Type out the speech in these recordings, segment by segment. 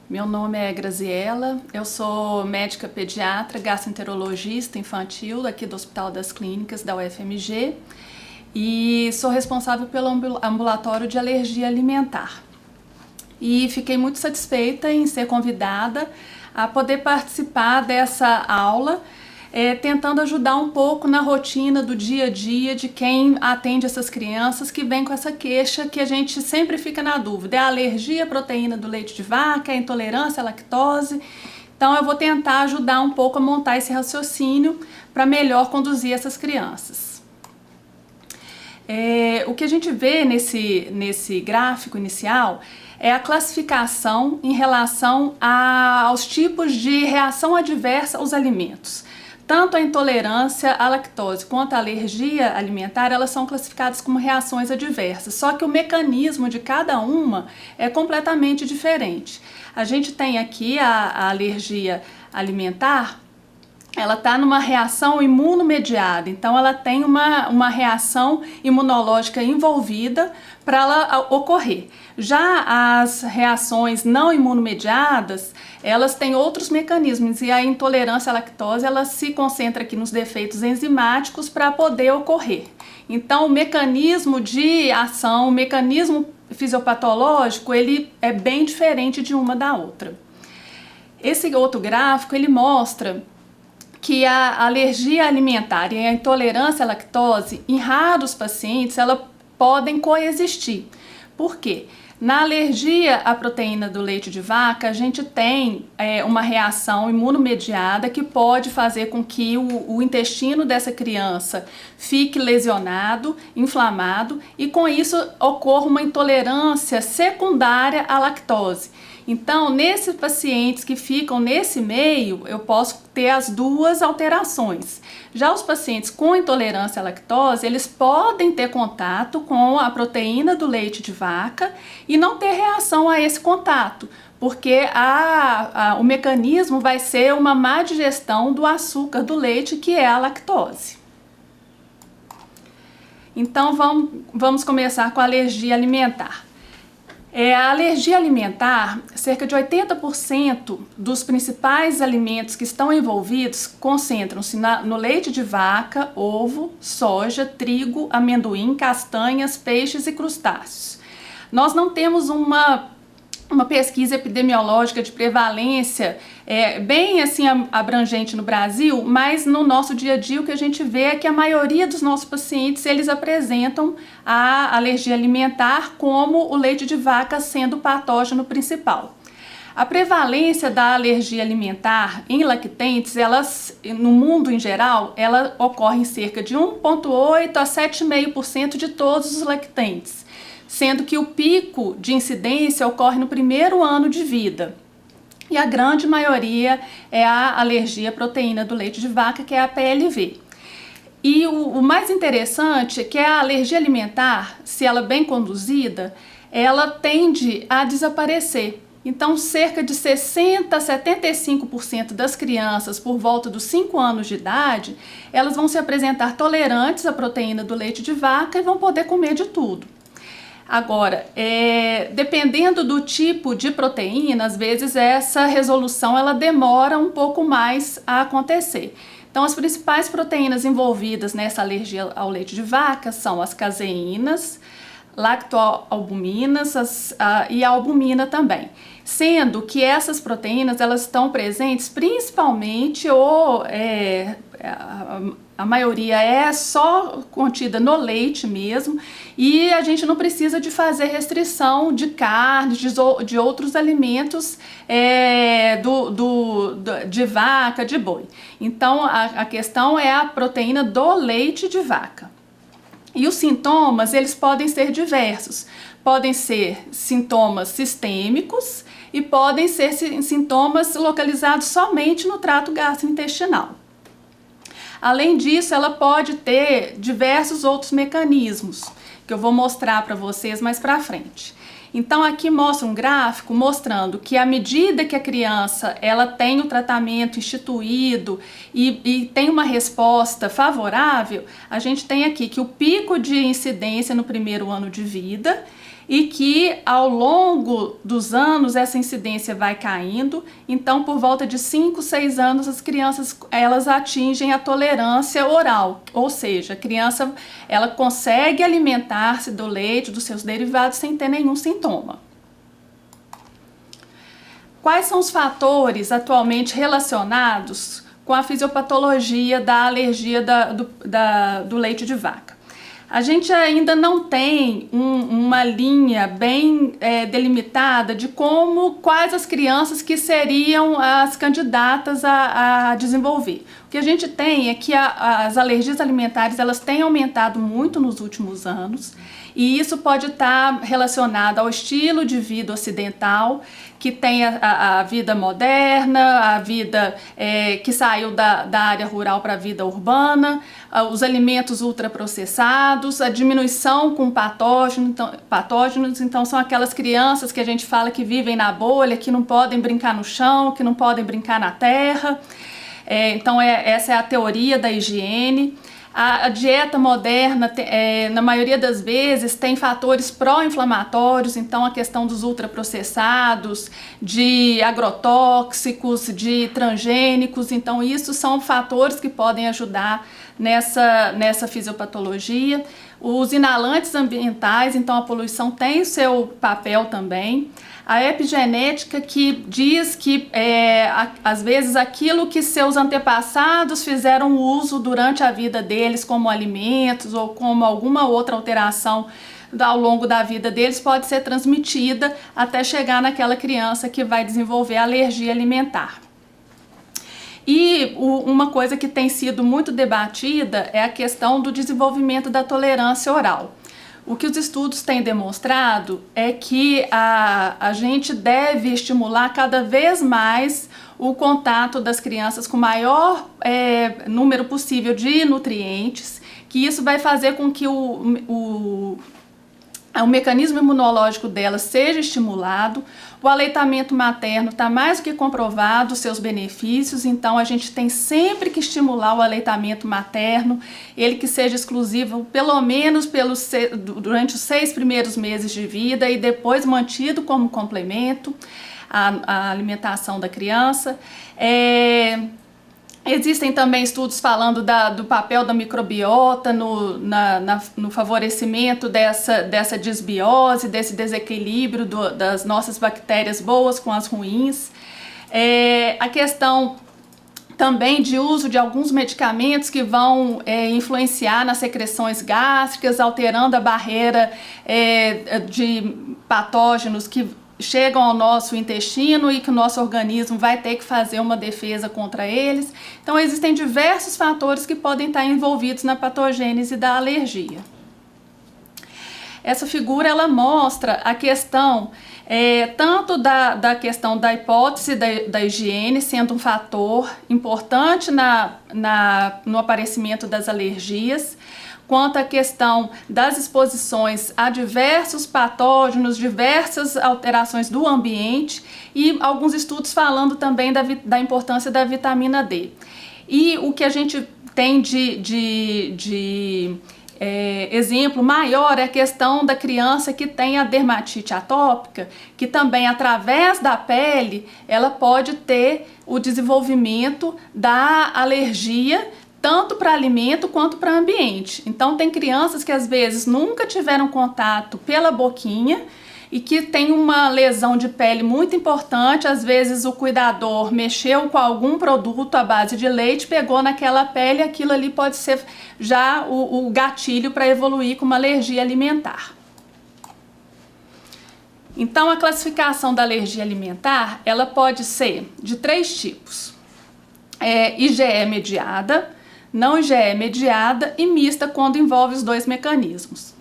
Meu nome é Graziela, eu sou médica pediatra, gastroenterologista infantil aqui do Hospital das Clínicas da UFMG e sou responsável pelo ambulatório de alergia alimentar. E fiquei muito satisfeita em ser convidada a poder participar dessa aula, tentando ajudar um pouco na rotina do dia a dia de quem atende essas crianças que vem com essa queixa que a gente sempre fica na dúvida. É a alergia à proteína do leite de vaca, é a intolerância à lactose? Então eu vou tentar ajudar um pouco a montar esse raciocínio para melhor conduzir essas crianças. O que a gente vê nesse gráfico inicial é a classificação em relação aos tipos de reação adversa aos alimentos. Tanto a intolerância à lactose quanto a alergia alimentar, elas são classificadas como reações adversas, só que o mecanismo de cada uma é completamente diferente. A gente tem aqui a alergia alimentar, ela está numa reação imunomediada, então ela tem uma reação imunológica envolvida para ela ocorrer. Já as reações não imunomediadas, elas têm outros mecanismos e a intolerância à lactose, ela se concentra aqui nos defeitos enzimáticos para poder ocorrer. Então o mecanismo de ação, o mecanismo fisiopatológico, ele é bem diferente de uma da outra. Esse outro gráfico, ele mostra que a alergia alimentar e a intolerância à lactose, em raros pacientes, elas podem coexistir. Por quê? Na alergia à proteína do leite de vaca, a gente tem uma reação imunomediada que pode fazer com que o intestino dessa criança fique lesionado, inflamado, e com isso ocorra uma intolerância secundária à lactose. Então, nesses pacientes que ficam nesse meio, eu posso ter as duas alterações. Já os pacientes com intolerância à lactose, eles podem ter contato com a proteína do leite de vaca e não ter reação a esse contato, porque o mecanismo vai ser uma má digestão do açúcar do leite, que é a lactose. Então, vamos começar com a alergia alimentar. A alergia alimentar, cerca de 80% dos principais alimentos que estão envolvidos concentram-se no leite de vaca, ovo, soja, trigo, amendoim, castanhas, peixes e crustáceos. Nós não temos uma pesquisa epidemiológica de prevalência bem assim abrangente no Brasil, mas no nosso dia a dia o que a gente vê é que a maioria dos nossos pacientes, eles apresentam a alergia alimentar como o leite de vaca sendo o patógeno principal. A prevalência da alergia alimentar em lactentes, no mundo em geral, ela ocorre em cerca de 1,8% a 7,5% de todos os lactentes, sendo que o pico de incidência ocorre no primeiro ano de vida. E a grande maioria é a alergia à proteína do leite de vaca, que é a PLV. E o mais interessante é que a alergia alimentar, se ela bem conduzida, ela tende a desaparecer. Então, cerca de 60% a 75% das crianças, por volta dos 5 anos de idade, elas vão se apresentar tolerantes à proteína do leite de vaca e vão poder comer de tudo. Agora, dependendo do tipo de proteína, às vezes essa resolução ela demora um pouco mais a acontecer. Então, as principais proteínas envolvidas nessa alergia ao leite de vaca são as caseínas, lactoalbuminas e a albumina também. Sendo que essas proteínas elas estão presentes principalmente a maioria é só contida no leite mesmo, e a gente não precisa de fazer restrição de carne, de outros alimentos de vaca, de boi. Então a questão é a proteína do leite de vaca. E os sintomas, eles podem ser diversos. Podem ser sintomas sistêmicos e podem ser sintomas localizados somente no trato gastrointestinal. Além disso, ela pode ter diversos outros mecanismos, que eu vou mostrar para vocês mais para frente. Então aqui mostra um gráfico mostrando que à medida que a criança ela tem o tratamento instituído e tem uma resposta favorável, a gente tem aqui que o pico de incidência no primeiro ano de vida e que ao longo dos anos essa incidência vai caindo. Então, por volta de 5, 6 anos, as crianças elas atingem a tolerância oral, ou seja, a criança ela consegue alimentar-se do leite, dos seus derivados, sem ter nenhum sintoma. Quais são os fatores atualmente relacionados com a fisiopatologia da alergia do leite de vaca? A gente ainda não tem uma linha bem delimitada de quais as crianças que seriam as candidatas a desenvolver. O que a gente tem é que as alergias alimentares elas têm aumentado muito nos últimos anos, e isso pode estar relacionado ao estilo de vida ocidental, que tem a vida moderna, a vida que saiu da área rural para a vida urbana, os alimentos ultraprocessados, a diminuição com patógenos, então são aquelas crianças que a gente fala que vivem na bolha, que não podem brincar no chão, que não podem brincar na terra. Então essa é a teoria da higiene. A dieta moderna, na maioria das vezes, tem fatores pró-inflamatórios, então a questão dos ultraprocessados, de agrotóxicos, de transgênicos, então isso são fatores que podem ajudar nessa fisiopatologia. Os inalantes ambientais, então a poluição tem o seu papel também. A epigenética, que diz que às vezes aquilo que seus antepassados fizeram uso durante a vida deles como alimentos ou como alguma outra alteração ao longo da vida deles pode ser transmitida até chegar naquela criança que vai desenvolver alergia alimentar. E uma coisa que tem sido muito debatida é a questão do desenvolvimento da tolerância oral. O que os estudos têm demonstrado é que a gente deve estimular cada vez mais o contato das crianças com o maior número possível de nutrientes, que isso vai fazer com que o mecanismo imunológico delas seja estimulado. O aleitamento materno está mais do que comprovado os seus benefícios, então a gente tem sempre que estimular o aleitamento materno, ele que seja exclusivo pelo menos durante os 6 primeiros meses de vida e depois mantido como complemento à alimentação da criança. Existem também estudos falando do papel da microbiota no favorecimento dessa desbiose, desse desequilíbrio das nossas bactérias boas com as ruins. A questão também de uso de alguns medicamentos que vão influenciar nas secreções gástricas, alterando a barreira de patógenos que chegam ao nosso intestino e que o nosso organismo vai ter que fazer uma defesa contra eles. Então existem diversos fatores que podem estar envolvidos na patogênese da alergia. Essa figura ela mostra a questão tanto da questão da hipótese da higiene sendo um fator importante no aparecimento das alergias, quanto à questão das exposições a diversos patógenos, diversas alterações do ambiente e alguns estudos falando também da importância da vitamina D. E o que a gente tem de exemplo maior é a questão da criança que tem a dermatite atópica, que também através da pele ela pode ter o desenvolvimento da alergia tanto para alimento quanto para ambiente. Então tem crianças que às vezes nunca tiveram contato pela boquinha e que tem uma lesão de pele muito importante, às vezes o cuidador mexeu com algum produto à base de leite, pegou naquela pele, aquilo ali pode ser já o gatilho para evoluir com uma alergia alimentar. Então a classificação da alergia alimentar, ela pode ser de 3 tipos. IgE mediada, não IgE mediada e mista quando envolve os 2 mecanismos.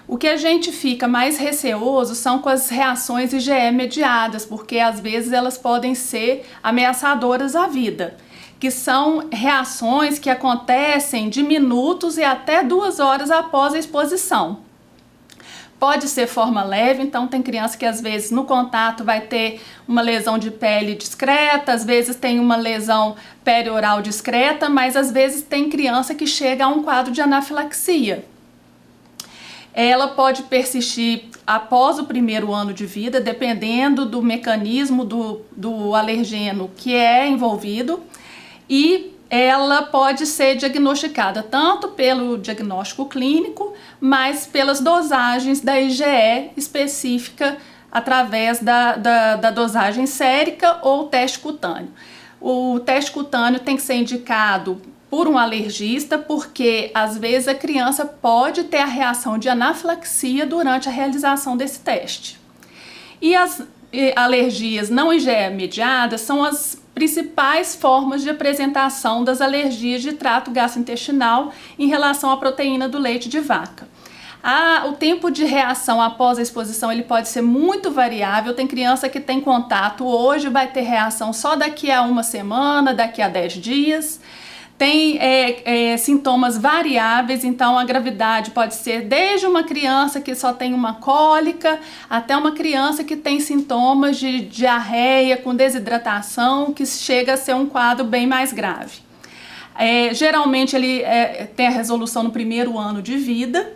O que a gente fica mais receoso são com as reações IgE mediadas, porque às vezes elas podem ser ameaçadoras à vida, que são reações que acontecem de minutos e até 2 horas após a exposição. Pode ser forma leve, então tem criança que às vezes no contato vai ter uma lesão de pele discreta, às vezes tem uma lesão perioral discreta, mas às vezes tem criança que chega a um quadro de anafilaxia. ela pode persistir após o primeiro ano de vida, dependendo do mecanismo do alergeno que é envolvido, e ela pode ser diagnosticada tanto pelo diagnóstico clínico, mas pelas dosagens da IgE específica através da dosagem sérica ou teste cutâneo. O teste cutâneo tem que ser indicado por um alergista, porque às vezes a criança pode ter a reação de anafilaxia durante a realização desse teste. E as alergias não IgE mediadas são as principais formas de apresentação das alergias de trato gastrointestinal em relação à proteína do leite de vaca. O tempo de reação após a exposição ele pode ser muito variável. Tem criança que tem contato hoje, vai ter reação só daqui a uma semana, daqui a 10 dias. Tem sintomas variáveis, então a gravidade pode ser desde uma criança que só tem uma cólica, até uma criança que tem sintomas de diarreia com desidratação, que chega a ser um quadro bem mais grave. Geralmente ele tem a resolução no primeiro ano de vida,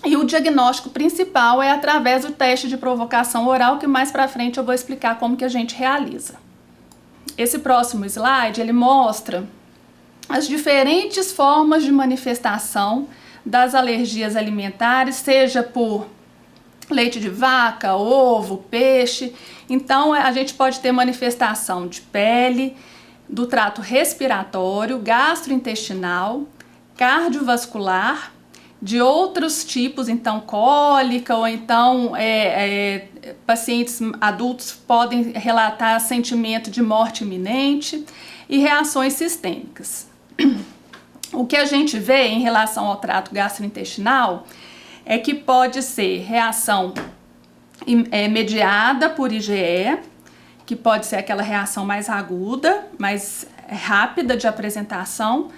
e o diagnóstico principal é através do teste de provocação oral, que mais para frente eu vou explicar como que a gente realiza. Esse próximo slide, ele mostra as diferentes formas de manifestação das alergias alimentares, seja por leite de vaca, ovo, peixe. Então a gente pode ter manifestação de pele, do trato respiratório, gastrointestinal, cardiovascular, de outros tipos, então cólica, ou então pacientes adultos podem relatar sentimento de morte iminente e reações sistêmicas. O que a gente vê em relação ao trato gastrointestinal é que pode ser reação mediada por IgE, que pode ser aquela reação mais aguda, mais rápida de apresentação.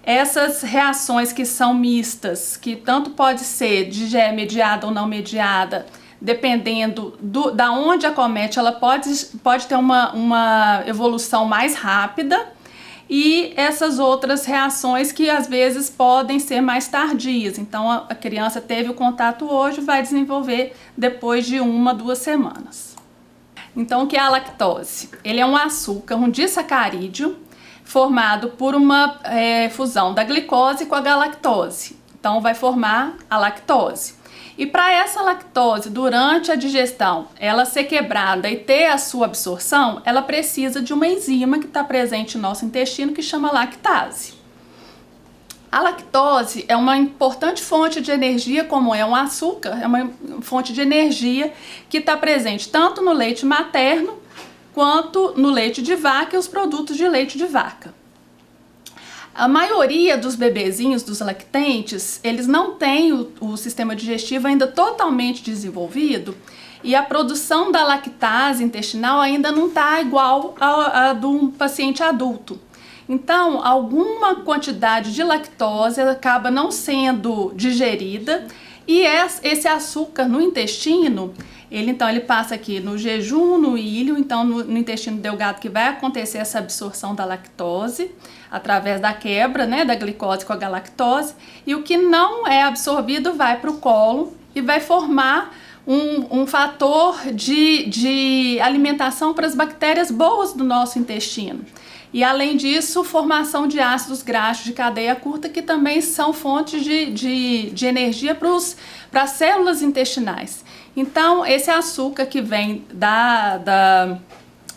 Essas reações que são mistas, que tanto pode ser de IgE mediada ou não mediada, dependendo da onde acomete, ela pode ter uma evolução mais rápida, e essas outras reações que às vezes podem ser mais tardias. Então a criança teve o contato hoje, vai desenvolver depois de 1 a 2 semanas. Então o que é a lactose? Ele é um açúcar, um disacarídeo, formado por uma fusão da glicose com a galactose. Então vai formar a lactose. E para essa lactose, durante a digestão, ela ser quebrada e ter a sua absorção, ela precisa de uma enzima que está presente no nosso intestino, que chama lactase. A lactose é uma importante fonte de energia, como é um açúcar, é uma fonte de energia que está presente tanto no leite materno, quanto no leite de vaca e os produtos de leite de vaca. A maioria dos bebezinhos, dos lactentes, eles não têm o sistema digestivo ainda totalmente desenvolvido, e a produção da lactase intestinal ainda não está igual a de um paciente adulto. Então, alguma quantidade de lactose acaba não sendo digerida, e esse açúcar no intestino, ele passa aqui no jejum, no íleo, então no intestino delgado, que vai acontecer essa absorção da lactose através da quebra, né, da glicose com a galactose, e o que não é absorvido vai para o colo e vai formar um fator de alimentação para as bactérias boas do nosso intestino. E além disso, formação de ácidos graxos de cadeia curta, que também são fontes de energia para as células intestinais. Então, esse açúcar que vem da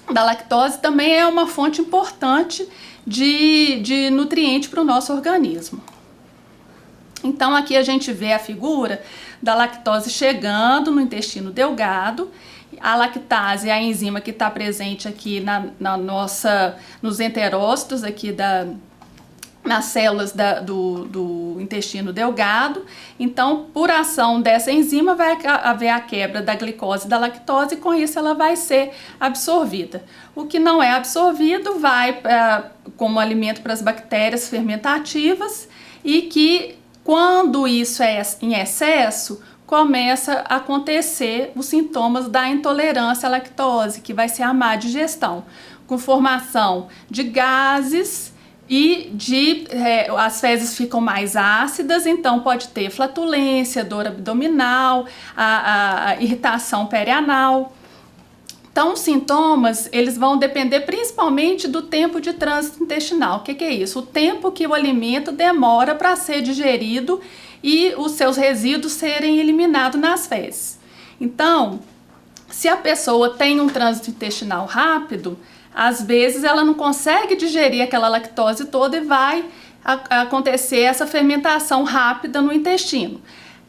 lactose também é uma fonte importante de nutriente para o nosso organismo. Então, aqui a gente vê a figura da lactose chegando no intestino delgado. A lactase é a enzima que está presente aqui nos enterócitos aqui nas células do intestino delgado. Então, por ação dessa enzima, vai haver a quebra da glicose e da lactose, e com isso ela vai ser absorvida. O que não é absorvido vai como alimento para as bactérias fermentativas, e que, quando isso é em excesso, começa a acontecer os sintomas da intolerância à lactose, que vai ser a má digestão, com formação de gases, e as fezes ficam mais ácidas, então pode ter flatulência, dor abdominal, a irritação perianal. Então, os sintomas, eles vão depender principalmente do tempo de trânsito intestinal. O que é isso? O tempo que o alimento demora para ser digerido e os seus resíduos serem eliminados nas fezes. Então, se a pessoa tem um trânsito intestinal rápido, às vezes ela não consegue digerir aquela lactose toda e vai acontecer essa fermentação rápida no intestino.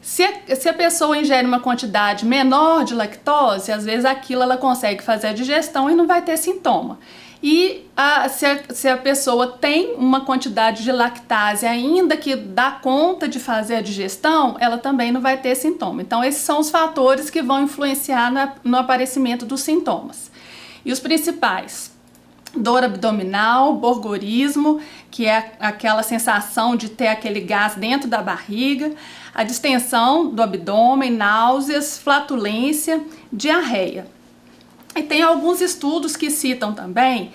Se a pessoa ingere uma quantidade menor de lactose, às vezes aquilo ela consegue fazer a digestão e não vai ter sintoma. E se a pessoa tem uma quantidade de lactase ainda que dá conta de fazer a digestão, ela também não vai ter sintoma. Então, esses são os fatores que vão influenciar no aparecimento dos sintomas. E os principais: dor abdominal, borborismo, que é aquela sensação de ter aquele gás dentro da barriga, a distensão do abdômen, náuseas, flatulência, diarreia. E tem alguns estudos que citam também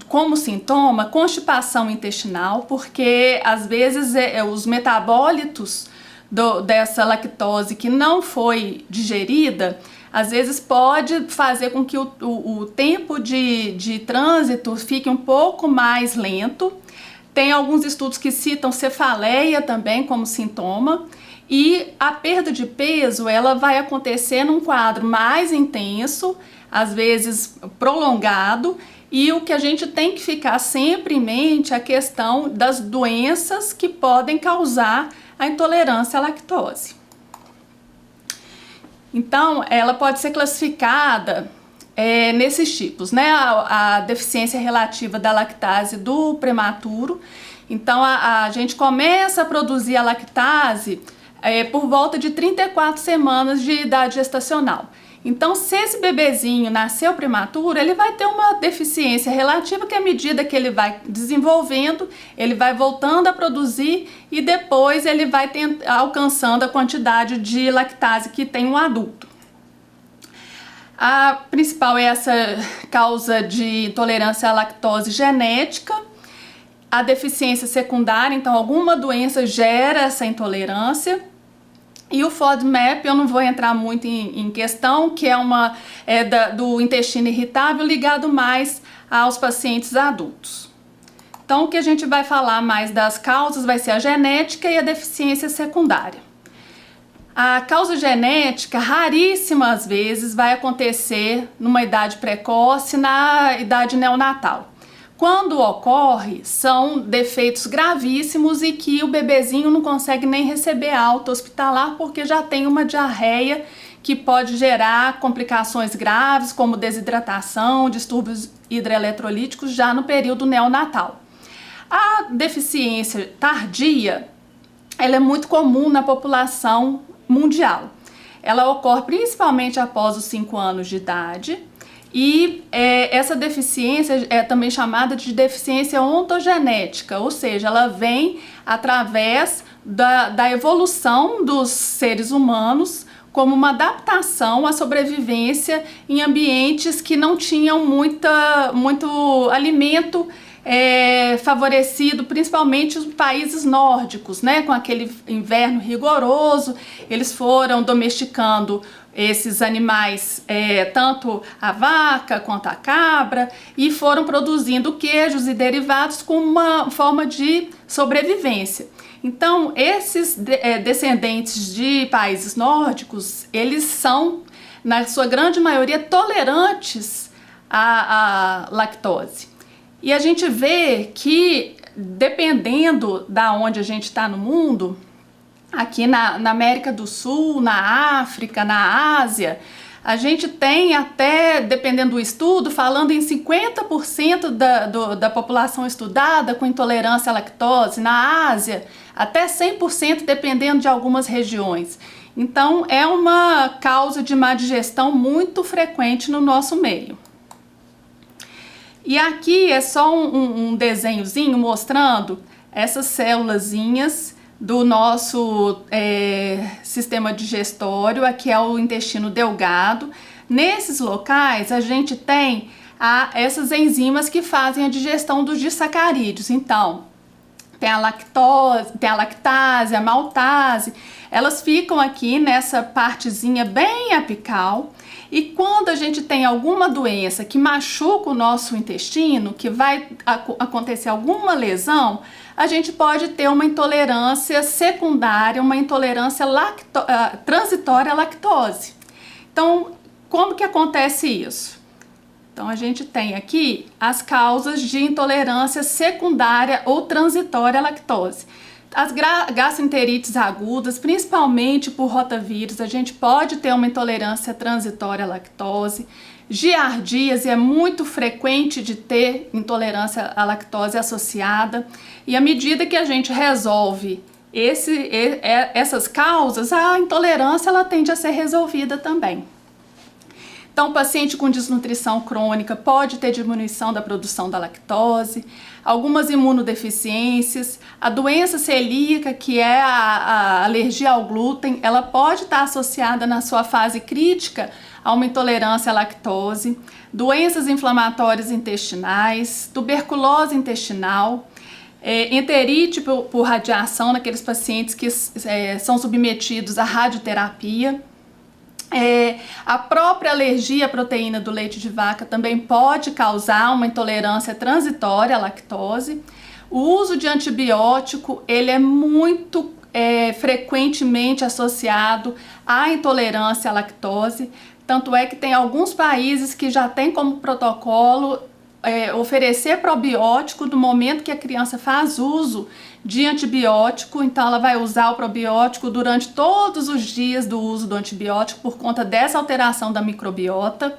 como sintoma constipação intestinal, porque às vezes os metabólitos dessa lactose que não foi digerida, às vezes pode fazer com que o tempo de trânsito fique um pouco mais lento. Tem alguns estudos que citam cefaleia também como sintoma. E a perda de peso, ela vai acontecer num quadro mais intenso, às vezes prolongado, e o que a gente tem que ficar sempre em mente é a questão das doenças que podem causar a intolerância à lactose. Então, ela pode ser classificada nesses tipos, né? A deficiência relativa da lactase do prematuro. Então, a gente começa a produzir a lactase por volta de 34 semanas de idade gestacional. Então, se esse bebezinho nasceu prematuro, ele vai ter uma deficiência relativa que à medida que ele vai desenvolvendo, ele vai voltando a produzir e depois ele vai alcançando a quantidade de lactase que tem um adulto. A principal é essa causa de intolerância à lactose genética. A deficiência secundária, então alguma doença gera essa intolerância. E o FODMAP, eu não vou entrar muito em questão, que do intestino irritável ligado mais aos pacientes adultos. Então, o que a gente vai falar mais das causas vai ser a genética e a deficiência secundária. A causa genética, raríssimas vezes, vai acontecer numa idade precoce, na idade neonatal. Quando ocorre, são defeitos gravíssimos e que o bebezinho não consegue nem receber alta hospitalar porque já tem uma diarreia que pode gerar complicações graves como desidratação, distúrbios hidroeletrolíticos já no período neonatal. A deficiência tardia, ela é muito comum na população mundial. Ela ocorre principalmente após os 5 anos de idade. E essa deficiência é também chamada de deficiência ontogenética, ou seja, ela vem através da evolução dos seres humanos como uma adaptação à sobrevivência em ambientes que não tinham muito alimento favorecido, principalmente os países nórdicos, né? Com aquele inverno rigoroso, eles foram domesticando esses animais, tanto a vaca quanto a cabra, e foram produzindo queijos e derivados como uma forma de sobrevivência. Então, esses descendentes de países nórdicos, eles são, na sua grande maioria, tolerantes à lactose. E a gente vê que, dependendo da onde a gente está no mundo, aqui na América do Sul, na África, na Ásia, a gente tem até, dependendo do estudo, falando em 50% da população estudada com intolerância à lactose, na Ásia até 100% dependendo de algumas regiões. Então é uma causa de má digestão muito frequente no nosso meio. E aqui é só um desenhozinho mostrando essas célulazinhas do nosso sistema digestório. Aqui é o intestino delgado. Nesses locais a gente tem a essas enzimas que fazem a digestão dos disacarídeos. Então, tem a lactose, tem a lactase, a maltase, elas ficam aqui nessa partezinha bem apical, e quando a gente tem alguma doença que machuca o nosso intestino, que vai acontecer alguma lesão, a gente pode ter uma intolerância secundária, uma intolerância transitória à lactose. Então, como que acontece isso? Então, a gente tem aqui as causas de intolerância secundária ou transitória à lactose. As gastroenterites agudas, principalmente por rotavírus, a gente pode ter uma intolerância transitória à lactose. Giardíase é muito frequente de ter intolerância à lactose associada. E à medida que a gente resolve essas causas, a intolerância ela tende a ser resolvida também. Então, o paciente com desnutrição crônica pode ter diminuição da produção da lactose, algumas imunodeficiências, a doença celíaca, que é a alergia ao glúten, ela pode estar associada na sua fase crítica a uma intolerância à lactose, doenças inflamatórias intestinais, tuberculose intestinal, enterite por radiação naqueles pacientes que são submetidos à radioterapia. A própria alergia à proteína do leite de vaca também pode causar uma intolerância transitória à lactose. O uso de antibiótico, ele é muito frequentemente associado à intolerância à lactose, tanto é que tem alguns países que já têm como protocolo oferecer probiótico no momento que a criança faz uso de antibiótico. Então ela vai usar o probiótico durante todos os dias do uso do antibiótico por conta dessa alteração da microbiota.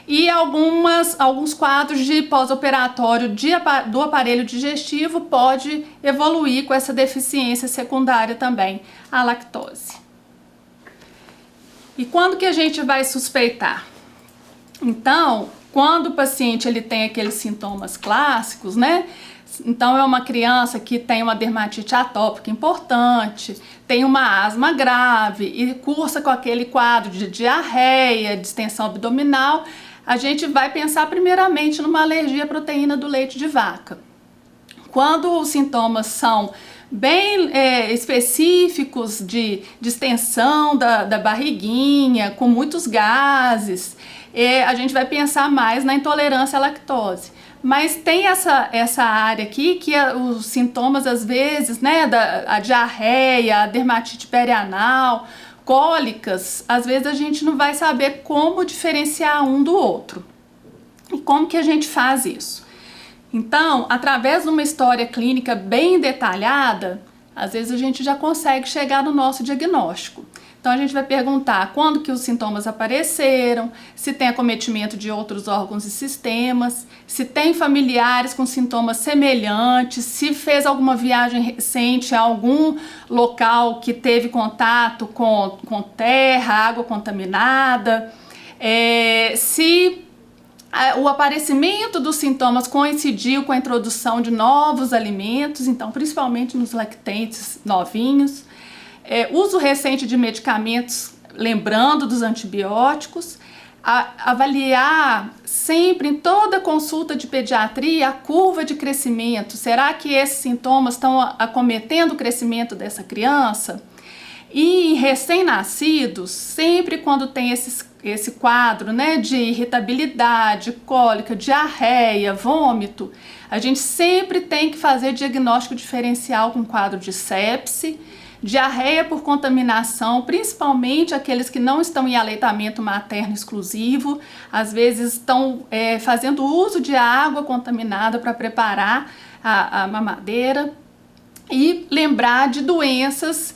E alguns quadros de pós-operatório do aparelho digestivo pode evoluir com essa deficiência secundária também, a lactose. E quando que a gente vai suspeitar? Então, quando o paciente ele tem aqueles sintomas clássicos, né? Então é uma criança que tem uma dermatite atópica importante, tem uma asma grave e cursa com aquele quadro de diarreia, distensão abdominal, a gente vai pensar primeiramente numa alergia à proteína do leite de vaca. Quando os sintomas são bem específicos de distensão da barriguinha, com muitos gases, a gente vai pensar mais na intolerância à lactose. Mas tem essa área aqui que os sintomas, às vezes, né, a diarreia, a dermatite perianal, cólicas, às vezes a gente não vai saber como diferenciar um do outro. E como que a gente faz isso? Então, através de uma história clínica bem detalhada, às vezes a gente já consegue chegar no nosso diagnóstico. Então a gente vai perguntar quando que os sintomas apareceram, se tem acometimento de outros órgãos e sistemas, se tem familiares com sintomas semelhantes, se fez alguma viagem recente a algum local que teve contato com terra, água contaminada, se o aparecimento dos sintomas coincidiu com a introdução de novos alimentos, então principalmente nos lactentes novinhos, uso recente de medicamentos, lembrando dos antibióticos, avaliar sempre em toda consulta de pediatria a curva de crescimento. Será que esses sintomas estão acometendo o crescimento dessa criança? E em recém-nascidos, sempre quando tem esse quadro, né, de irritabilidade, cólica, diarreia, vômito, a gente sempre tem que fazer diagnóstico diferencial com quadro de sepse, diarreia por contaminação, principalmente aqueles que não estão em aleitamento materno exclusivo, às vezes estão fazendo uso de água contaminada para preparar a mamadeira. E lembrar de doenças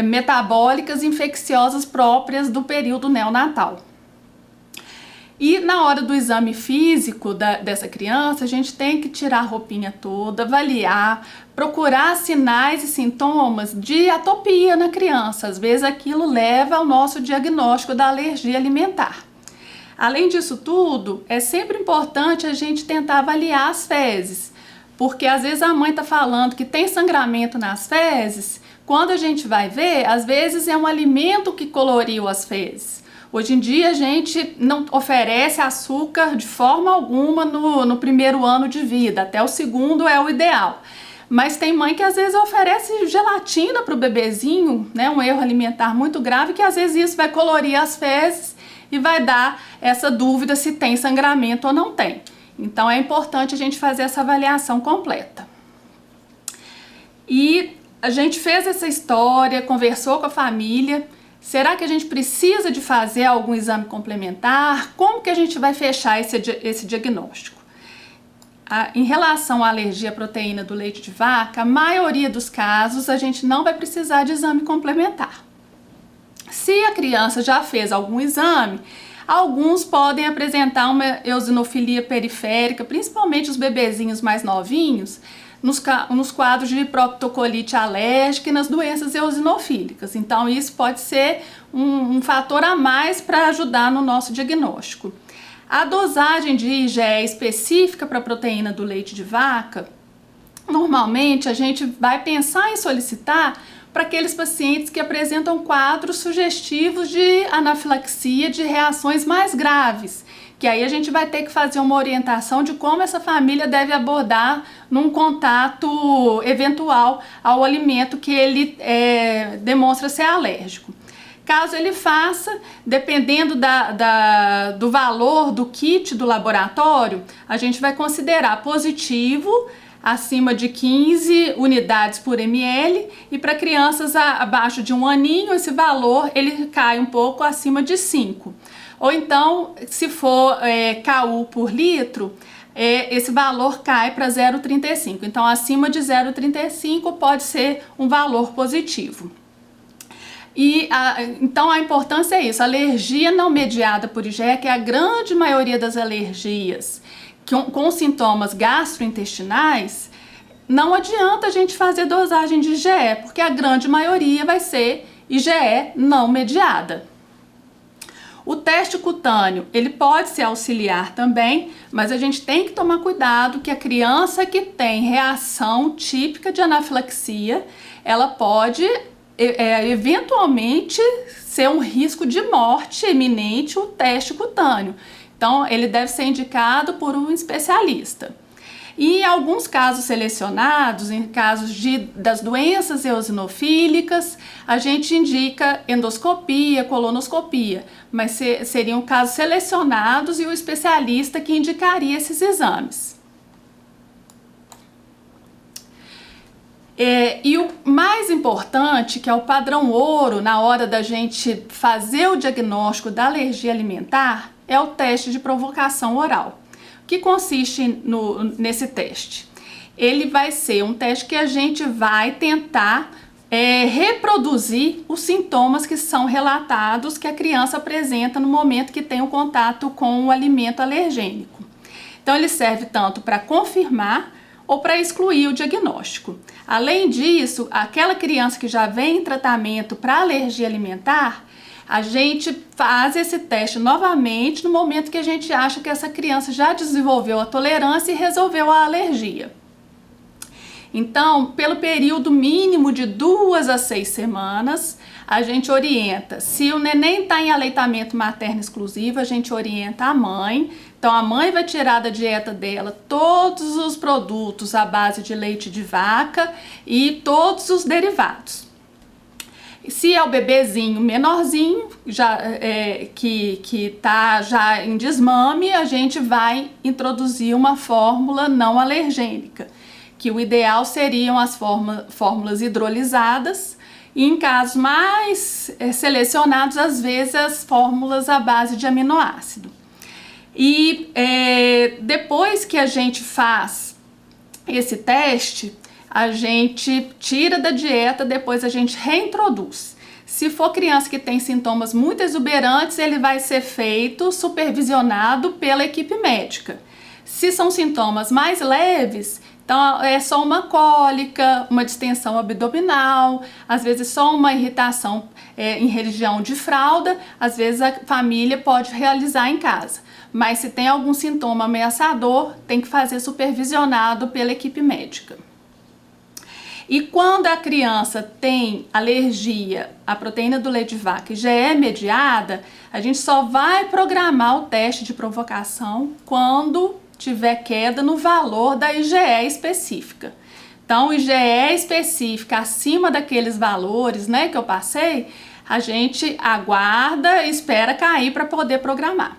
metabólicas infecciosas próprias do período neonatal. E na hora do exame físico dessa criança, a gente tem que tirar a roupinha toda, avaliar, procurar sinais e sintomas de atopia na criança. Às vezes aquilo leva ao nosso diagnóstico da alergia alimentar. Além disso tudo, é sempre importante a gente tentar avaliar as fezes, porque às vezes a mãe está falando que tem sangramento nas fezes, quando a gente vai ver, às vezes é um alimento que coloriu as fezes. Hoje em dia a gente não oferece açúcar de forma alguma no primeiro ano de vida, até o segundo é o ideal. Mas tem mãe que às vezes oferece gelatina para o bebezinho, né? Um erro alimentar muito grave, que às vezes isso vai colorir as fezes e vai dar essa dúvida se tem sangramento ou não tem. Então é importante a gente fazer essa avaliação completa. E a gente fez essa história, conversou com a família. Será que a gente precisa de fazer algum exame complementar? Como que a gente vai fechar esse diagnóstico? Em relação à alergia à proteína do leite de vaca, a maioria dos casos a gente não vai precisar de exame complementar. Se a criança já fez algum exame, alguns podem apresentar uma eosinofilia periférica, principalmente os bebezinhos mais novinhos, nos quadros de proctocolite alérgica e nas doenças eosinofílicas. Então isso pode ser um fator a mais para ajudar no nosso diagnóstico. A dosagem de IgE específica para a proteína do leite de vaca, normalmente a gente vai pensar em solicitar para aqueles pacientes que apresentam quadros sugestivos de anafilaxia, de reações mais graves, que aí a gente vai ter que fazer uma orientação de como essa família deve abordar num contato eventual ao alimento que ele demonstra ser alérgico. Caso ele faça, dependendo do valor do kit do laboratório, a gente vai considerar positivo acima de 15 unidades por ml e para crianças abaixo de 1 aninho esse valor ele cai um pouco acima de 5. Ou então, se for KU por litro, esse valor cai para 0,35. Então, acima de 0,35 pode ser um valor positivo. Então a importância é isso, a alergia não mediada por IgE, que é a grande maioria das alergias com sintomas gastrointestinais, não adianta a gente fazer dosagem de IgE, porque a grande maioria vai ser IgE não mediada. O teste cutâneo, ele pode ser auxiliar também, mas a gente tem que tomar cuidado que a criança que tem reação típica de anafilaxia, ela pode eventualmente ser um risco de morte iminente o teste cutâneo. Então, ele deve ser indicado por um especialista. E em alguns casos selecionados, em casos das doenças eosinofílicas, a gente indica endoscopia, colonoscopia, mas seriam casos selecionados e o especialista que indicaria esses exames. E o mais importante, que é o padrão ouro na hora da gente fazer o diagnóstico da alergia alimentar, é o teste de provocação oral. O que consiste nesse teste? Ele vai ser um teste que a gente vai tentar reproduzir os sintomas que são relatados que a criança apresenta no momento que tem o contato com o alimento alergênico. Então ele serve tanto para confirmar ou para excluir o diagnóstico. Além disso, aquela criança que já vem em tratamento para alergia alimentar, a gente faz esse teste novamente no momento que a gente acha que essa criança já desenvolveu a tolerância e resolveu a alergia. Então, pelo período mínimo de 2 a 6 semanas, a gente orienta. Se o neném está em aleitamento materno exclusivo, a gente orienta a mãe. Então, a mãe vai tirar da dieta dela todos os produtos à base de leite de vaca e todos os derivados. Se é o bebezinho menorzinho, que está já em desmame, a gente vai introduzir uma fórmula não alergênica, que o ideal seriam as fórmulas hidrolisadas, e em casos mais selecionados, às vezes as fórmulas à base de aminoácido. E depois que a gente faz esse teste, a gente tira da dieta, depois a gente reintroduz. Se for criança que tem sintomas muito exuberantes, ele vai ser feito supervisionado pela equipe médica. Se são sintomas mais leves, então é só uma cólica, uma distensão abdominal, às vezes só uma irritação em região de fralda, às vezes a família pode realizar em casa. Mas se tem algum sintoma ameaçador, tem que fazer supervisionado pela equipe médica. E quando a criança tem alergia à proteína do leite de vaca e já é mediada, a gente só vai programar o teste de provocação quando tiver queda no valor da IgE específica. Então, IgE específica acima daqueles valores, né, que eu passei, a gente aguarda e espera cair para poder programar.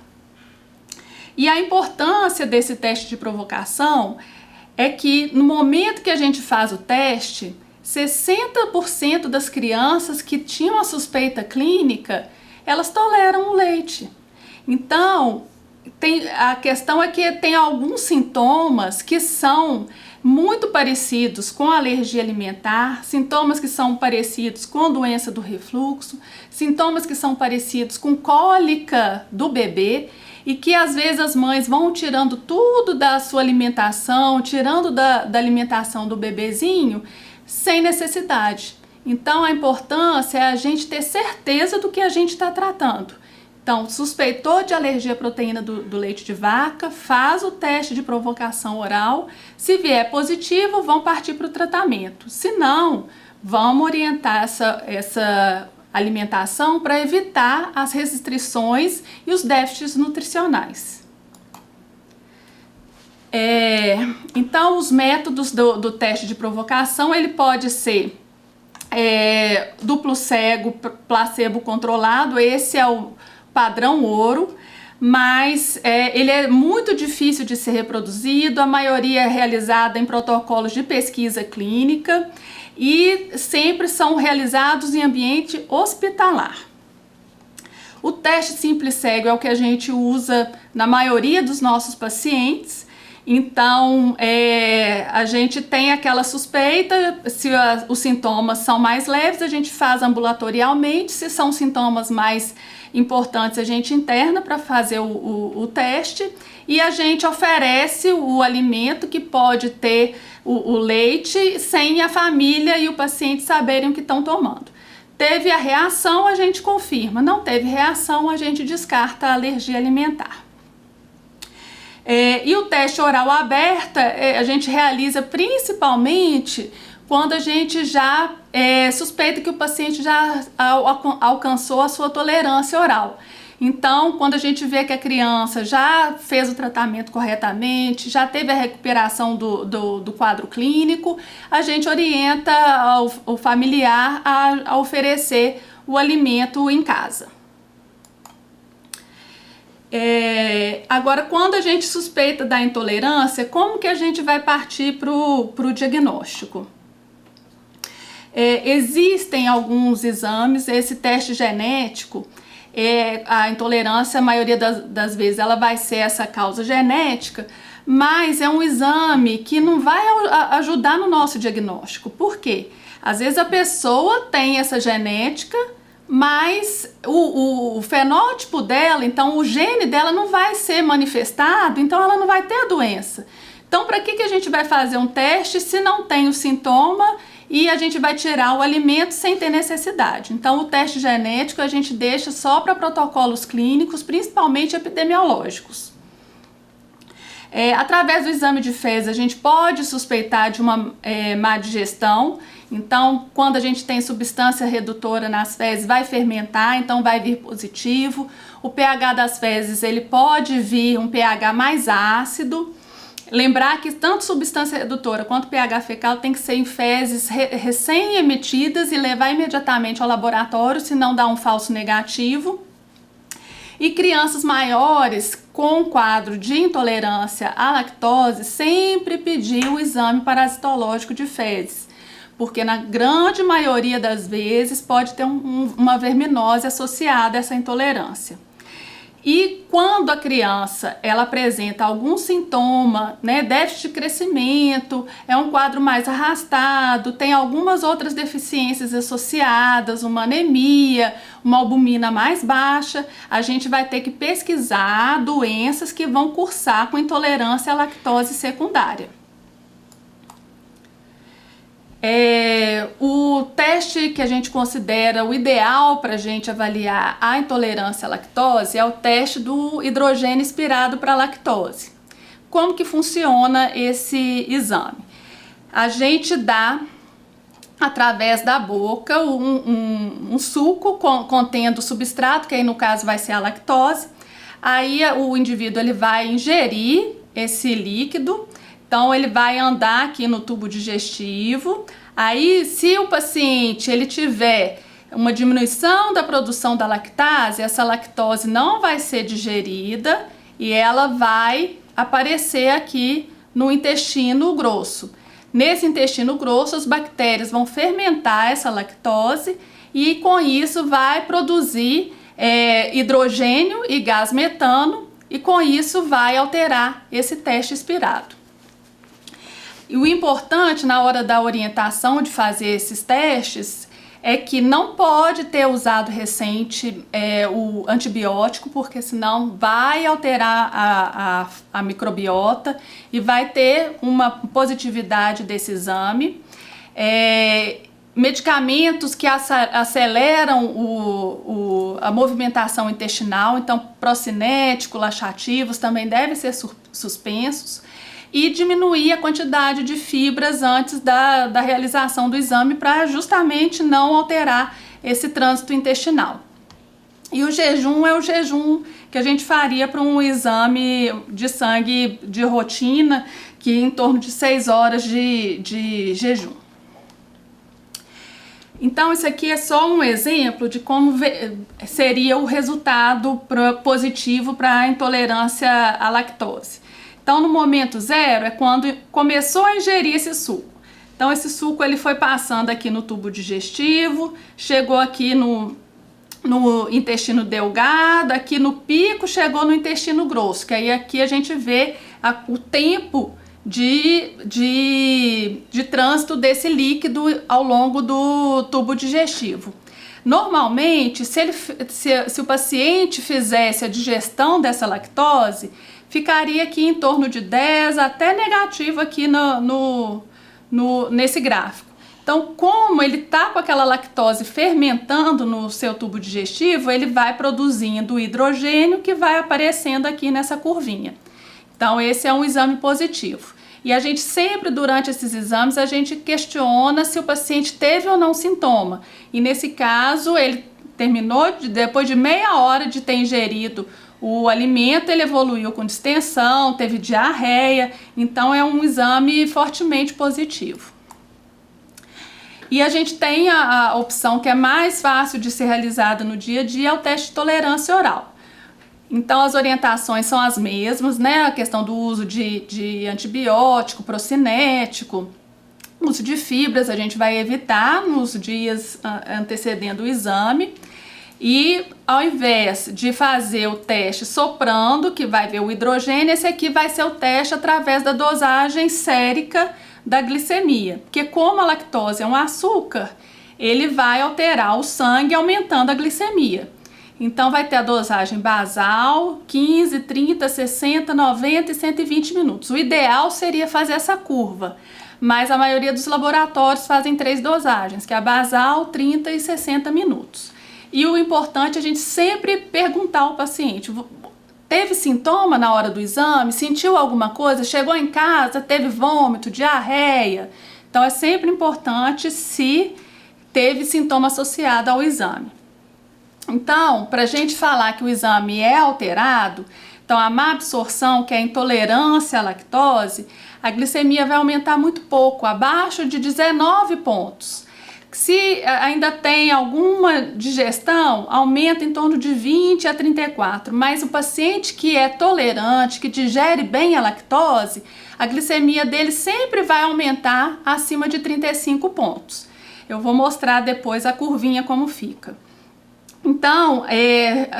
E a importância desse teste de provocação é que no momento que a gente faz o teste, 60% das crianças que tinham a suspeita clínica, elas toleram o leite. Então, a questão é que tem alguns sintomas que são muito parecidos com a alergia alimentar, sintomas que são parecidos com doença do refluxo, sintomas que são parecidos com cólica do bebê, e que às vezes as mães vão tirando tudo da sua alimentação, tirando da alimentação do bebezinho, sem necessidade. Então a importância é a gente ter certeza do que a gente está tratando. Então, suspeitou de alergia à proteína do leite de vaca, faz o teste de provocação oral. Se vier positivo, vão partir para o tratamento. Se não, vamos orientar essa alimentação para evitar as restrições e os déficits nutricionais. Então, os métodos do teste de provocação, ele pode ser duplo cego, placebo controlado, esse é o padrão ouro, mas ele é muito difícil de ser reproduzido, a maioria é realizada em protocolos de pesquisa clínica e sempre são realizados em ambiente hospitalar. O teste simples cego é o que a gente usa na maioria dos nossos pacientes. Então, a gente tem aquela suspeita, se os sintomas são mais leves, a gente faz ambulatorialmente, se são sintomas mais importantes, a gente interna para fazer o teste e a gente oferece o alimento que pode ter o leite sem a família e o paciente saberem o que estão tomando. Teve a reação, a gente confirma. Não teve reação, a gente descarta a alergia alimentar. E o teste oral aberta a gente realiza principalmente quando a gente já suspeita que o paciente já alcançou a sua tolerância oral. Então, quando a gente vê que a criança já fez o tratamento corretamente, já teve a recuperação do quadro clínico, a gente orienta o familiar a oferecer o alimento em casa. Agora, quando a gente suspeita da intolerância, como que a gente vai partir para o diagnóstico? Existem alguns exames, esse teste genético, a intolerância, a maioria das vezes, ela vai ser essa causa genética, mas é um exame que não vai ajudar no nosso diagnóstico. Por quê? Às vezes a pessoa tem essa genética, mas o fenótipo dela, então o gene dela não vai ser manifestado, então ela não vai ter a doença. Então, para que a gente vai fazer um teste se não tem o sintoma e a gente vai tirar o alimento sem ter necessidade? Então, o teste genético a gente deixa só para protocolos clínicos, principalmente epidemiológicos. Através do exame de fezes, a gente pode suspeitar de uma má digestão. Então, quando a gente tem substância redutora nas fezes, vai fermentar, então vai vir positivo. O pH das fezes, ele pode vir um pH mais ácido. Lembrar que tanto substância redutora quanto pH fecal tem que ser em fezes recém-emitidas e levar imediatamente ao laboratório, senão dá um falso negativo. E crianças maiores com quadro de intolerância à lactose, sempre pedir o exame parasitológico de fezes, porque na grande maioria das vezes pode ter uma verminose associada a essa intolerância. E quando a criança ela apresenta algum sintoma, né, déficit de crescimento, é um quadro mais arrastado, tem algumas outras deficiências associadas, uma anemia, uma albumina mais baixa, a gente vai ter que pesquisar doenças que vão cursar com intolerância à lactose secundária. O teste que a gente considera o ideal para a gente avaliar a intolerância à lactose é o teste do hidrogênio expirado para lactose. Como que funciona esse exame? A gente dá através da boca um suco contendo substrato, que aí no caso vai ser a lactose. Aí o indivíduo ele vai ingerir esse líquido, então ele vai andar aqui no tubo digestivo. Aí, se o paciente ele tiver uma diminuição da produção da lactase, essa lactose não vai ser digerida e ela vai aparecer aqui no intestino grosso. Nesse intestino grosso, as bactérias vão fermentar essa lactose e com isso vai produzir hidrogênio e gás metano, e com isso vai alterar esse teste expirado. E o importante na hora da orientação de fazer esses testes é que não pode ter usado recente o antibiótico, porque senão vai alterar a microbiota e vai ter uma positividade desse exame. Medicamentos que aceleram a movimentação intestinal, então procinético, laxativos também devem ser suspensos, e diminuir a quantidade de fibras antes da realização do exame para justamente não alterar esse trânsito intestinal. E o jejum é o jejum que a gente faria para um exame de sangue de rotina, que é em torno de 6 horas de jejum. Então, isso aqui é só um exemplo de como seria o resultado positivo para a intolerância à lactose. Então, no momento zero é quando começou a ingerir esse suco. Então, esse suco ele foi passando aqui no tubo digestivo, chegou aqui no intestino delgado, aqui no pico, chegou no intestino grosso, que aí aqui a gente vê o tempo de trânsito desse líquido ao longo do tubo digestivo. Normalmente, se o paciente fizesse a digestão dessa lactose, ficaria aqui em torno de 10 até negativo aqui nesse gráfico. Então, como ele está com aquela lactose fermentando no seu tubo digestivo, ele vai produzindo hidrogênio que vai aparecendo aqui nessa curvinha. Então, esse é um exame positivo. E a gente sempre, durante esses exames, a gente questiona se o paciente teve ou não sintoma. E nesse caso, ele terminou, depois de meia hora de ter ingerido o alimento, ele evoluiu com distensão, teve diarreia, então é um exame fortemente positivo. E a gente tem a opção que é mais fácil de ser realizada no dia a dia, é o teste de tolerância oral. Então as orientações são as mesmas, né? A questão do uso de antibiótico, procinético, uso de fibras a gente vai evitar nos dias antecedendo o exame. E ao invés de fazer o teste soprando, que vai ver o hidrogênio, esse aqui vai ser o teste através da dosagem sérica da glicemia. Porque como a lactose é um açúcar, ele vai alterar o sangue aumentando a glicemia. Então vai ter a dosagem basal, 15, 30, 60, 90 e 120 minutos. O ideal seria fazer essa curva, mas a maioria dos laboratórios fazem 3 dosagens, que é a basal, 30 e 60 minutos. E o importante é a gente sempre perguntar ao paciente: teve sintoma na hora do exame? Sentiu alguma coisa? Chegou em casa, teve vômito, diarreia? Então é sempre importante se teve sintoma associado ao exame. Então, para a gente falar que o exame é alterado, então a má absorção, que é a intolerância à lactose, a glicemia vai aumentar muito pouco, abaixo de 19 pontos. Se ainda tem alguma digestão, aumenta em torno de 20 a 34, mas o paciente que é tolerante, que digere bem a lactose, a glicemia dele sempre vai aumentar acima de 35 pontos. Eu vou mostrar depois a curvinha como fica. Então,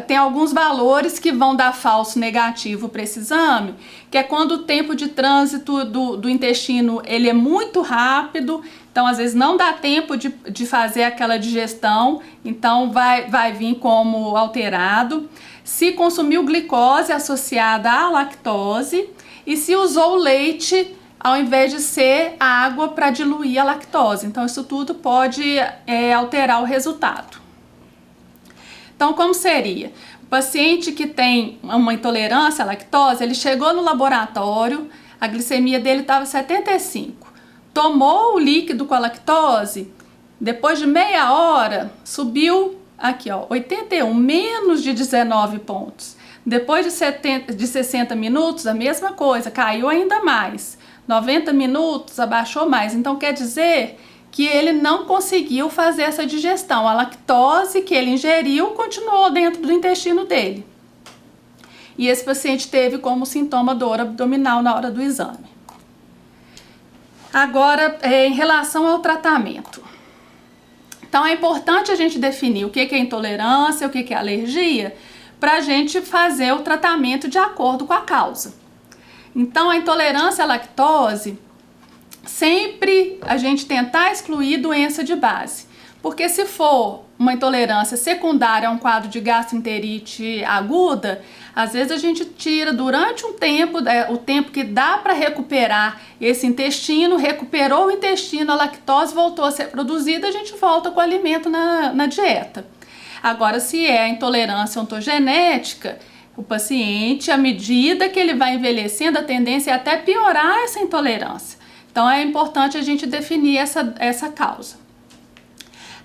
tem alguns valores que vão dar falso negativo para esse exame, que é quando o tempo de trânsito do intestino ele é muito rápido, então às vezes não dá tempo de fazer aquela digestão, então vai vir como alterado. Se consumiu glicose associada à lactose e se usou leite ao invés de ser água para diluir a lactose. Então isso tudo pode alterar o resultado. Então, como seria? O paciente que tem uma intolerância à lactose, ele chegou no laboratório, a glicemia dele estava 75. Tomou o líquido com a lactose, Depois de meia hora, subiu aqui, ó, 81, menos de 19 pontos. Depois de 60 minutos, a mesma coisa, caiu ainda mais. 90 minutos, abaixou mais. Então, quer dizer que ele não conseguiu fazer essa digestão. A lactose que ele ingeriu continuou dentro do intestino dele. E esse paciente teve como sintoma dor abdominal na hora do exame. Agora, em relação ao tratamento. Então, é importante a gente definir o que é intolerância, o que é alergia, para a gente fazer o tratamento de acordo com a causa. Então, a intolerância à lactose, sempre a gente tentar excluir doença de base. Porque se for uma intolerância secundária a um quadro de gastroenterite aguda, às vezes a gente tira durante um tempo, o tempo que dá para recuperar esse intestino, recuperou o intestino, a lactose voltou a ser produzida, a gente volta com o alimento na dieta. Agora, se é a intolerância ontogenética, o paciente, à medida que ele vai envelhecendo, a tendência é até piorar essa intolerância. Então, é importante a gente definir essa causa.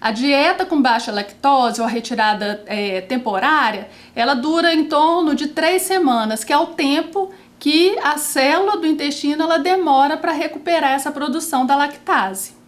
A dieta com baixa lactose ou a retirada temporária, ela dura em torno de 3 semanas, que é o tempo que a célula do intestino ela demora para recuperar essa produção da lactase.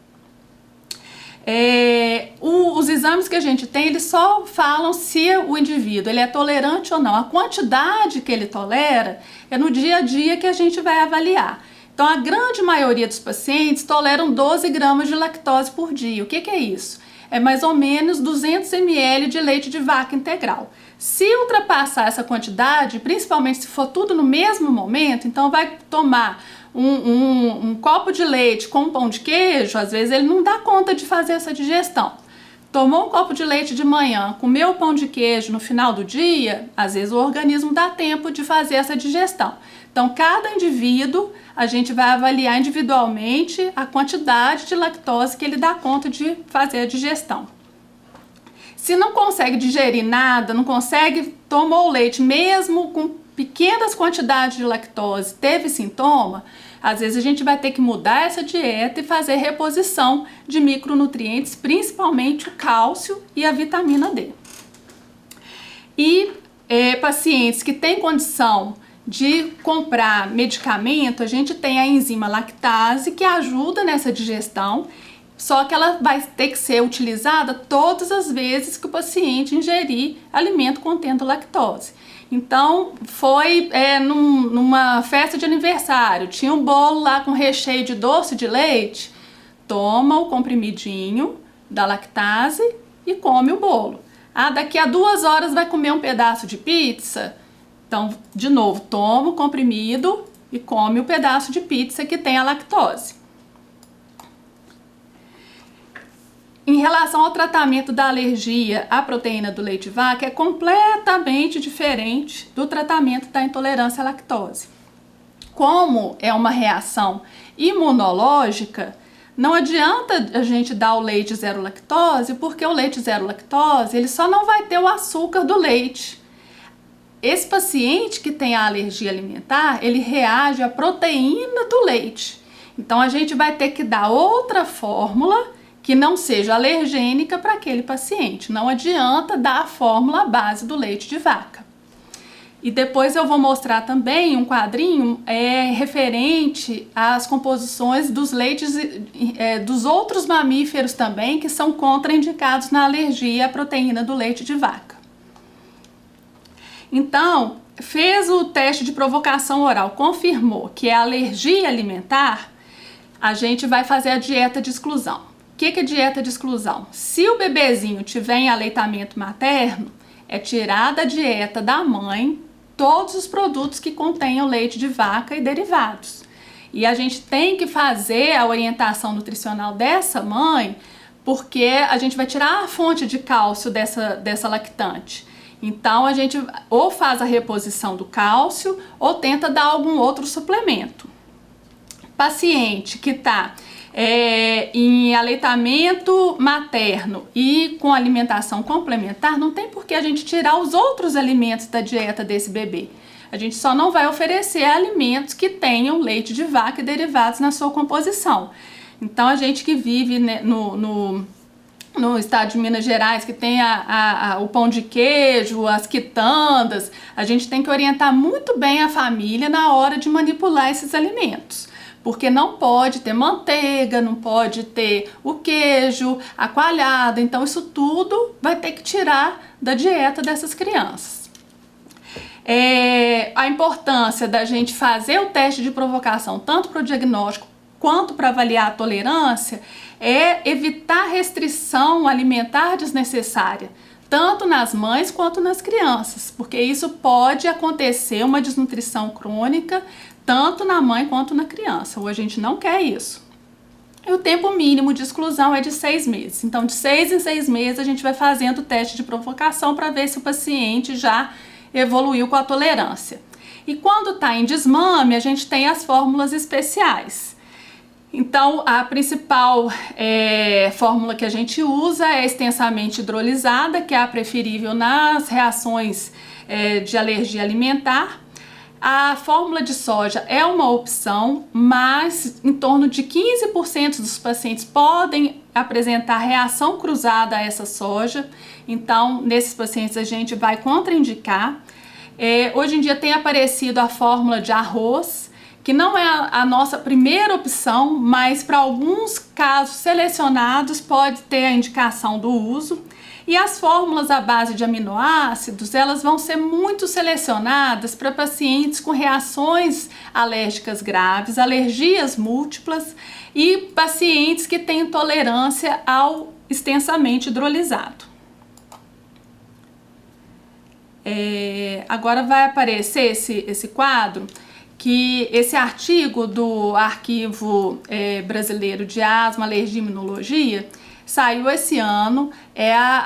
Os exames que a gente tem, eles só falam se o indivíduo ele é tolerante ou não. A quantidade que ele tolera é no dia a dia que a gente vai avaliar. Então, a grande maioria dos pacientes toleram 12 gramas de lactose por dia. O que é isso? É mais ou menos 200 ml de leite de vaca integral. Se ultrapassar essa quantidade, principalmente se for tudo no mesmo momento, então vai tomar um copo de leite com um pão de queijo, às vezes ele não dá conta de fazer essa digestão. Tomou um copo de leite de manhã, comeu o pão de queijo no final do dia, às vezes o organismo dá tempo de fazer essa digestão. Então, cada indivíduo, a gente vai avaliar individualmente a quantidade de lactose que ele dá conta de fazer a digestão. Se não consegue digerir nada, não consegue, tomou o leite mesmo com pequenas quantidades de lactose, teve sintoma, às vezes a gente vai ter que mudar essa dieta e fazer reposição de micronutrientes, principalmente o cálcio e a vitamina D. E pacientes que têm condição de comprar medicamento, a gente tem a enzima lactase que ajuda nessa digestão, só que ela vai ter que ser utilizada todas as vezes que o paciente ingerir alimento contendo lactose. Então, foi numa festa de aniversário, tinha um bolo lá com recheio de doce de leite, toma o comprimidinho da lactase e come o bolo. Daqui a 2 horas vai comer um pedaço de pizza, então, de novo, toma o comprimido e come o pedaço de pizza que tem a lactose. Em relação ao tratamento da alergia à proteína do leite de vaca, é completamente diferente do tratamento da intolerância à lactose. Como é uma reação imunológica, não adianta a gente dar o leite zero lactose, porque o leite zero lactose ele só não vai ter o açúcar do leite. Esse paciente que tem a alergia alimentar, ele reage à proteína do leite. Então, a gente vai ter que dar outra fórmula que não seja alergênica para aquele paciente. Não adianta dar a fórmula base do leite de vaca. E depois eu vou mostrar também um quadrinho referente às composições dos leites dos outros mamíferos também que são contraindicados na alergia à proteína do leite de vaca. Então, fez o teste de provocação oral, confirmou que é alergia alimentar, a gente vai fazer a dieta de exclusão. O que é dieta de exclusão? Se o bebezinho tiver em aleitamento materno, é tirar da dieta da mãe todos os produtos que contenham leite de vaca e derivados. E a gente tem que fazer a orientação nutricional dessa mãe, porque a gente vai tirar a fonte de cálcio dessa lactante. Então, a gente ou faz a reposição do cálcio ou tenta dar algum outro suplemento. Paciente que está em aleitamento materno e com alimentação complementar, não tem por que a gente tirar os outros alimentos da dieta desse bebê. A gente só não vai oferecer alimentos que tenham leite de vaca e derivados na sua composição. Então, a gente que vive, né, no estado de Minas Gerais, que tem o pão de queijo, as quitandas, a gente tem que orientar muito bem a família na hora de manipular esses alimentos. Porque não pode ter manteiga, não pode ter o queijo, a coalhada, então isso tudo vai ter que tirar da dieta dessas crianças. A importância da gente fazer o teste de provocação, tanto para o diagnóstico quanto para avaliar a tolerância, é evitar restrição alimentar desnecessária, tanto nas mães quanto nas crianças, porque isso pode acontecer uma desnutrição crônica, tanto na mãe quanto na criança, ou a gente não quer isso. E o tempo mínimo de exclusão é de 6 meses. Então, de 6 em 6 meses, a gente vai fazendo o teste de provocação para ver se o paciente já evoluiu com a tolerância. E quando está em desmame, a gente tem as fórmulas especiais. Então, a principal fórmula que a gente usa é extensamente hidrolisada, que é a preferível nas reações de alergia alimentar. A fórmula de soja é uma opção, mas em torno de 15% dos pacientes podem apresentar reação cruzada a essa soja. Então, nesses pacientes a gente vai contraindicar. Hoje em dia tem aparecido a fórmula de arroz, que não é a nossa primeira opção, mas para alguns casos selecionados pode ter a indicação do uso. E as fórmulas à base de aminoácidos, elas vão ser muito selecionadas para pacientes com reações alérgicas graves, alergias múltiplas e pacientes que têm intolerância ao extensamente hidrolisado. Agora vai aparecer esse quadro, que esse artigo do Arquivo Brasileiro de Asma, Alergia e Imunologia saiu esse ano,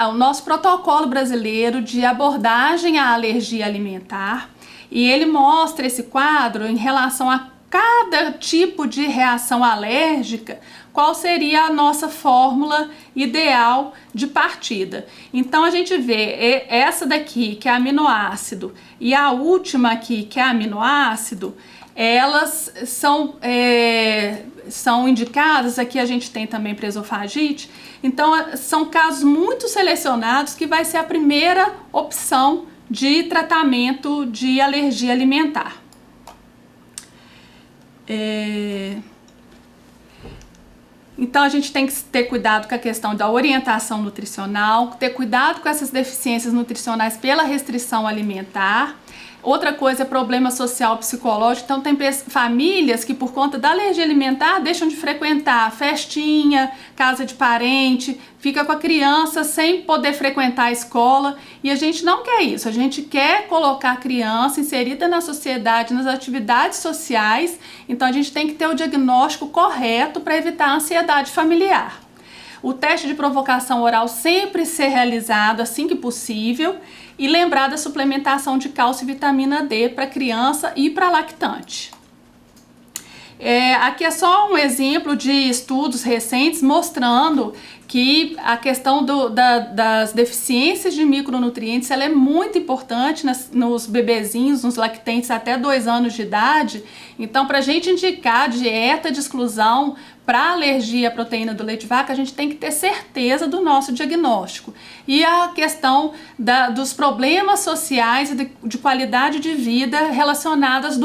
o nosso protocolo brasileiro de abordagem à alergia alimentar, e ele mostra esse quadro em relação a cada tipo de reação alérgica, qual seria a nossa fórmula ideal de partida. Então a gente vê essa daqui, que é aminoácido, e a última aqui, que é aminoácido, elas são indicadas, aqui a gente tem também para esofagite, então são casos muito selecionados que vai ser a primeira opção de tratamento de alergia alimentar. Então a gente tem que ter cuidado com a questão da orientação nutricional, ter cuidado com essas deficiências nutricionais pela restrição alimentar. Outra coisa é problema social psicológico. Então tem famílias que por conta da alergia alimentar deixam de frequentar festinha, casa de parente, fica com a criança sem poder frequentar a escola, e a gente não quer isso. A gente quer colocar a criança inserida na sociedade, nas atividades sociais. Então a gente tem que ter o diagnóstico correto para evitar a ansiedade familiar. O teste de provocação oral sempre ser realizado assim que possível, e lembrar da suplementação de cálcio e vitamina D para criança e para lactante. Aqui é só um exemplo de estudos recentes mostrando que a questão das deficiências de micronutrientes ela é muito importante nos bebezinhos, nos lactentes até 2 anos de idade. Então, para a gente indicar dieta de exclusão para alergia à proteína do leite de vaca, a gente tem que ter certeza do nosso diagnóstico. E a questão dos problemas sociais e de qualidade de vida relacionadas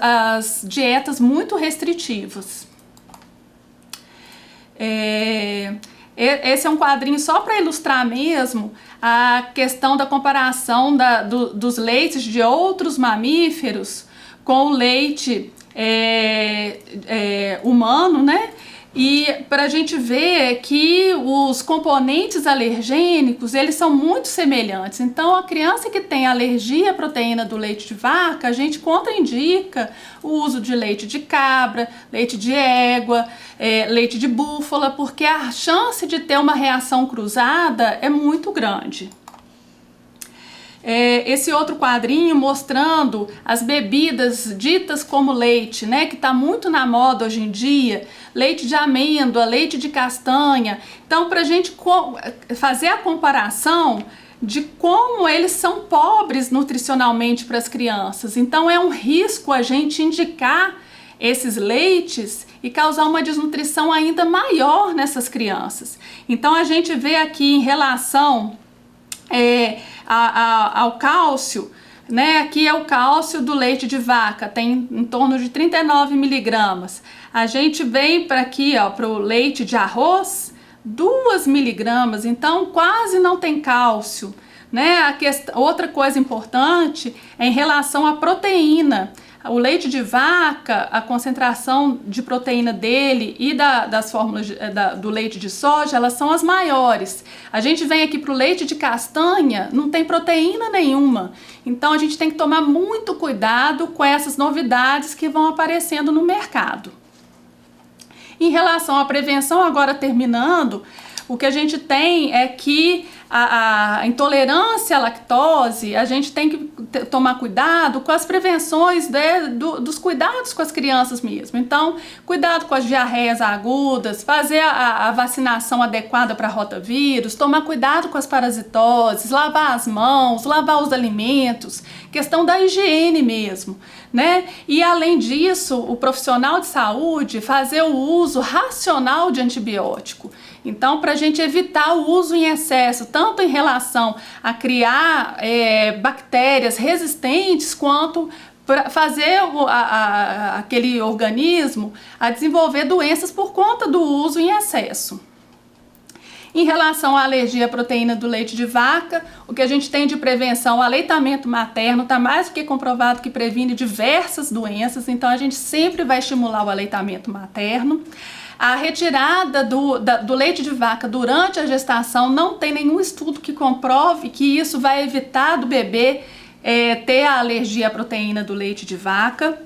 às dietas muito restritivas. Esse é um quadrinho só para ilustrar mesmo a questão da comparação dos leites de outros mamíferos com o leite humano, né? E para a gente ver que os componentes alergênicos, eles são muito semelhantes. Então, a criança que tem alergia à proteína do leite de vaca, a gente contraindica o uso de leite de cabra, leite de égua, leite de búfala, porque a chance de ter uma reação cruzada é muito grande. Esse outro quadrinho mostrando as bebidas ditas como leite, né, que está muito na moda hoje em dia, leite de amêndoa, leite de castanha. Então, para a gente fazer a comparação de como eles são pobres nutricionalmente para as crianças. Então, é um risco a gente indicar esses leites e causar uma desnutrição ainda maior nessas crianças. Então a gente vê aqui em relação ao cálcio, né? Aqui é o cálcio do leite de vaca, tem em torno de 39 miligramas. A gente vem para aqui, ó, para o leite de arroz, 2 miligramas, então quase não tem cálcio, né? Outra coisa importante é em relação à proteína. O leite de vaca, a concentração de proteína dele e das fórmulas do leite de soja, elas são as maiores. A gente vem aqui para o leite de castanha, não tem proteína nenhuma. Então a gente tem que tomar muito cuidado com essas novidades que vão aparecendo no mercado. Em relação à prevenção, agora terminando, o que a gente tem é que a intolerância à lactose, a gente tem que tomar cuidado com as prevenções dos cuidados com as crianças mesmo. Então, cuidado com as diarreias agudas, fazer a vacinação adequada para rotavírus, tomar cuidado com as parasitoses, lavar as mãos, lavar os alimentos, questão da higiene mesmo, né? E além disso, o profissional de saúde fazer o uso racional de antibiótico. Então, para a gente evitar o uso em excesso, tanto em relação a criar bactérias resistentes, quanto para fazer aquele organismo a desenvolver doenças por conta do uso em excesso. Em relação à alergia à proteína do leite de vaca, o que a gente tem de prevenção, o aleitamento materno está mais do que comprovado que previne diversas doenças, então a gente sempre vai estimular o aleitamento materno. A retirada do leite de vaca durante a gestação, não tem nenhum estudo que comprove que isso vai evitar do bebê ter a alergia à proteína do leite de vaca.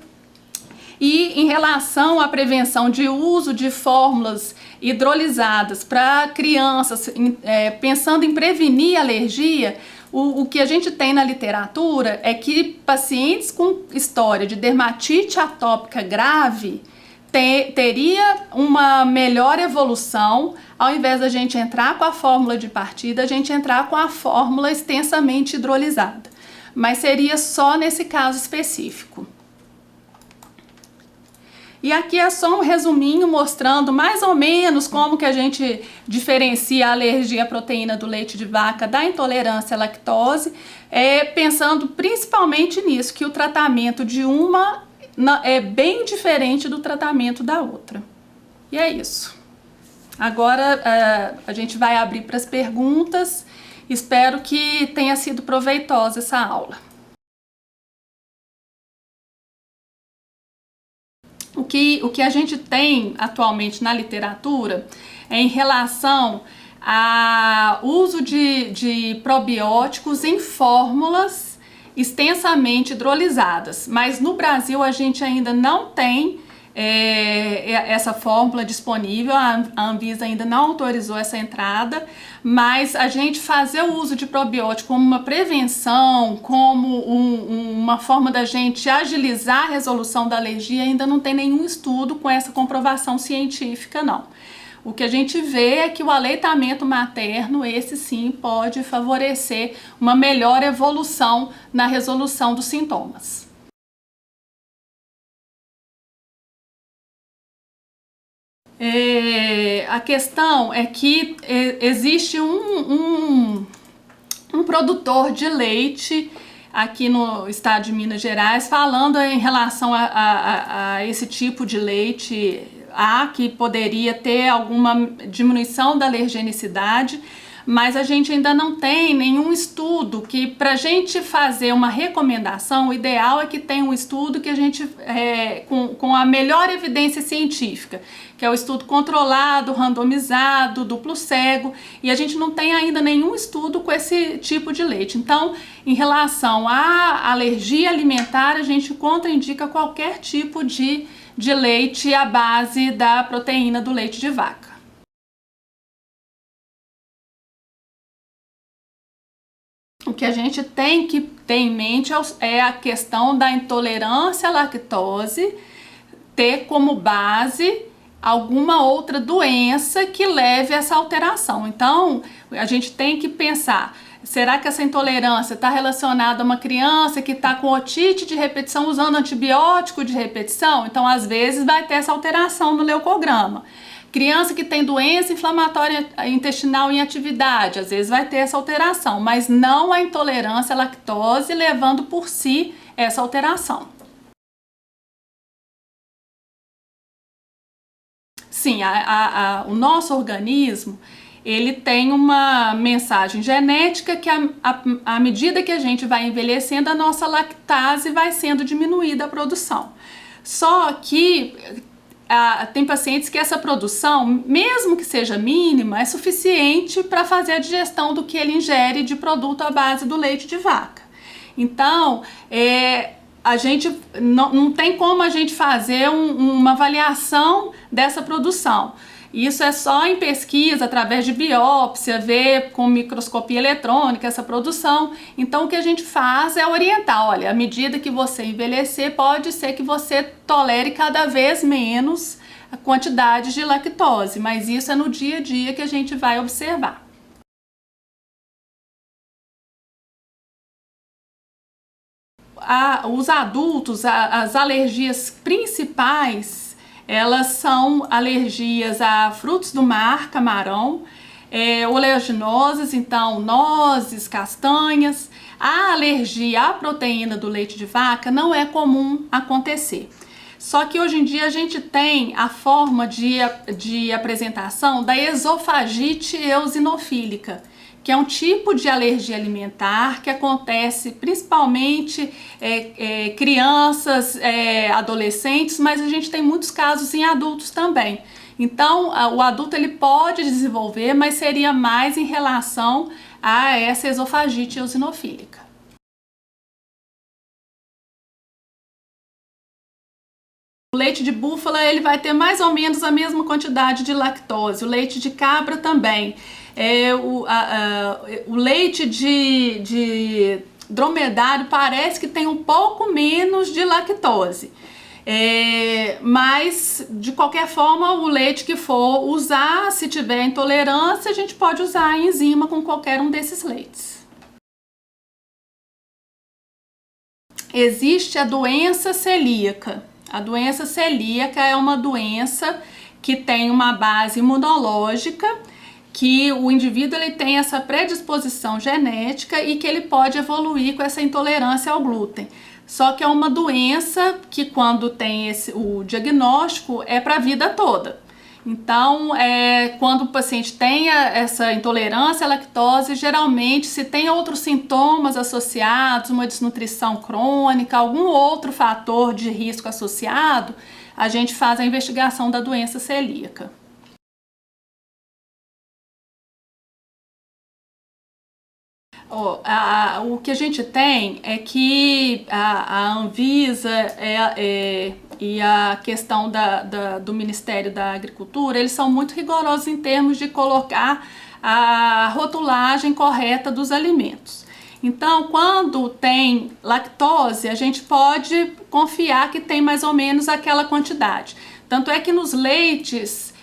E em relação à prevenção de uso de fórmulas hidrolisadas para crianças, pensando em prevenir alergia, o que a gente tem na literatura é que pacientes com história de dermatite atópica grave teria uma melhor evolução, ao invés da gente entrar com a fórmula de partida, a gente entrar com a fórmula extensamente hidrolisada. Mas seria só nesse caso específico. E aqui é só um resuminho mostrando mais ou menos como que a gente diferencia a alergia à proteína do leite de vaca da intolerância à lactose, pensando principalmente nisso, que o tratamento de uma é bem diferente do tratamento da outra. E é isso. Agora a gente vai abrir para as perguntas. Espero que tenha sido proveitosa essa aula. O que a gente tem atualmente na literatura é em relação ao uso de probióticos em fórmulas extensamente hidrolizadas, mas no Brasil a gente ainda não tem essa fórmula disponível, a Anvisa ainda não autorizou essa entrada, mas a gente fazer o uso de probiótico como uma prevenção, como uma forma da gente agilizar a resolução da alergia, ainda não tem nenhum estudo com essa comprovação científica, não. O que a gente vê é que o aleitamento materno, esse sim, pode favorecer uma melhor evolução na resolução dos sintomas. A questão é que existe um produtor de leite aqui no estado de Minas Gerais falando em relação a esse tipo de leite que poderia ter alguma diminuição da alergenicidade, mas a gente ainda não tem nenhum estudo que, para a gente fazer uma recomendação, o ideal é que tenha um estudo que a gente com a melhor evidência científica, que é o estudo controlado, randomizado, duplo cego, e a gente não tem ainda nenhum estudo com esse tipo de leite. Então, em relação à alergia alimentar, a gente contraindica qualquer tipo de leite à base da proteína do leite de vaca. O que a gente tem que ter em mente é a questão da intolerância à lactose ter como base alguma outra doença que leve a essa alteração. Então, a gente tem que pensar Será que essa intolerância está relacionada a uma criança que está com otite de repetição usando antibiótico de repetição? Então, às vezes, vai ter essa alteração no leucograma. Criança que tem doença inflamatória intestinal em atividade, às vezes vai ter essa alteração, mas não a intolerância à lactose levando por si essa alteração. Sim, o nosso organismo, ele tem uma mensagem genética que à medida que a gente vai envelhecendo, a nossa lactase vai sendo diminuída a produção. Só que tem pacientes que essa produção, mesmo que seja mínima, é suficiente para fazer a digestão do que ele ingere de produto à base do leite de vaca. Então, a gente não tem como a gente fazer uma avaliação dessa produção. Isso é só em pesquisa, através de biópsia, ver com microscopia eletrônica essa produção. Então, o que a gente faz é orientar, olha, à medida que você envelhecer, pode ser que você tolere cada vez menos a quantidade de lactose, mas isso é no dia a dia que a gente vai observar. Os adultos, as alergias principais, elas são alergias a frutos do mar, camarão, oleaginosas, então nozes, castanhas. A alergia à proteína do leite de vaca não é comum acontecer. Só que hoje em dia a gente tem a forma de apresentação da esofagite eosinofílica, que é um tipo de alergia alimentar que acontece principalmente crianças, adolescentes, mas a gente tem muitos casos em adultos também. Então, o adulto ele pode desenvolver, mas seria mais em relação a essa esofagite eosinofílica. O leite de búfala ele vai ter mais ou menos a mesma quantidade de lactose, o leite de cabra também. O leite de dromedário parece que tem um pouco menos de lactose, mas de qualquer forma o leite que for usar, se tiver intolerância, a gente pode usar a enzima com qualquer um desses leites. Existe a doença celíaca. A doença celíaca é uma doença que tem uma base imunológica, que o indivíduo ele tem essa predisposição genética e que ele pode evoluir com essa intolerância ao glúten. Só que é uma doença que quando tem o diagnóstico é para a vida toda. Então, quando o paciente tem essa intolerância à lactose, geralmente se tem outros sintomas associados, uma desnutrição crônica, algum outro fator de risco associado, a gente faz a investigação da doença celíaca. O que a gente tem é que a Anvisa e a questão do Ministério da Agricultura, eles são muito rigorosos em termos de colocar a rotulagem correta dos alimentos. Então, quando tem lactose, a gente pode confiar que tem mais ou menos aquela quantidade. Tanto é que nos leites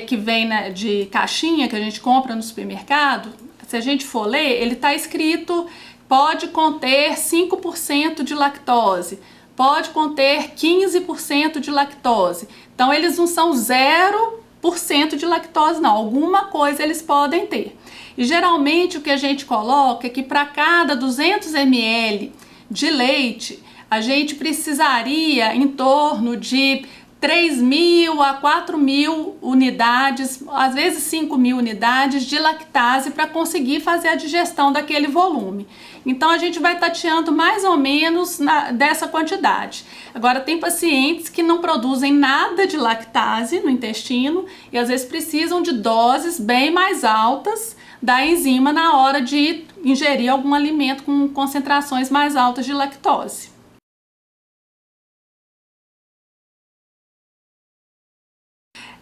que vem de caixinha, que a gente compra no supermercado, se a gente for ler, ele está escrito, pode conter 5% de lactose, pode conter 15% de lactose. Então, eles não são 0% de lactose, não. Alguma coisa eles podem ter. E, geralmente, o que a gente coloca é que para cada 200 ml de leite, a gente precisaria em torno de 3.000 a 4.000 unidades, às vezes 5.000 unidades de lactase para conseguir fazer a digestão daquele volume. Então a gente vai tateando mais ou menos dessa quantidade. Agora tem pacientes que não produzem nada de lactase no intestino e às vezes precisam de doses bem mais altas da enzima na hora de ingerir algum alimento com concentrações mais altas de lactose.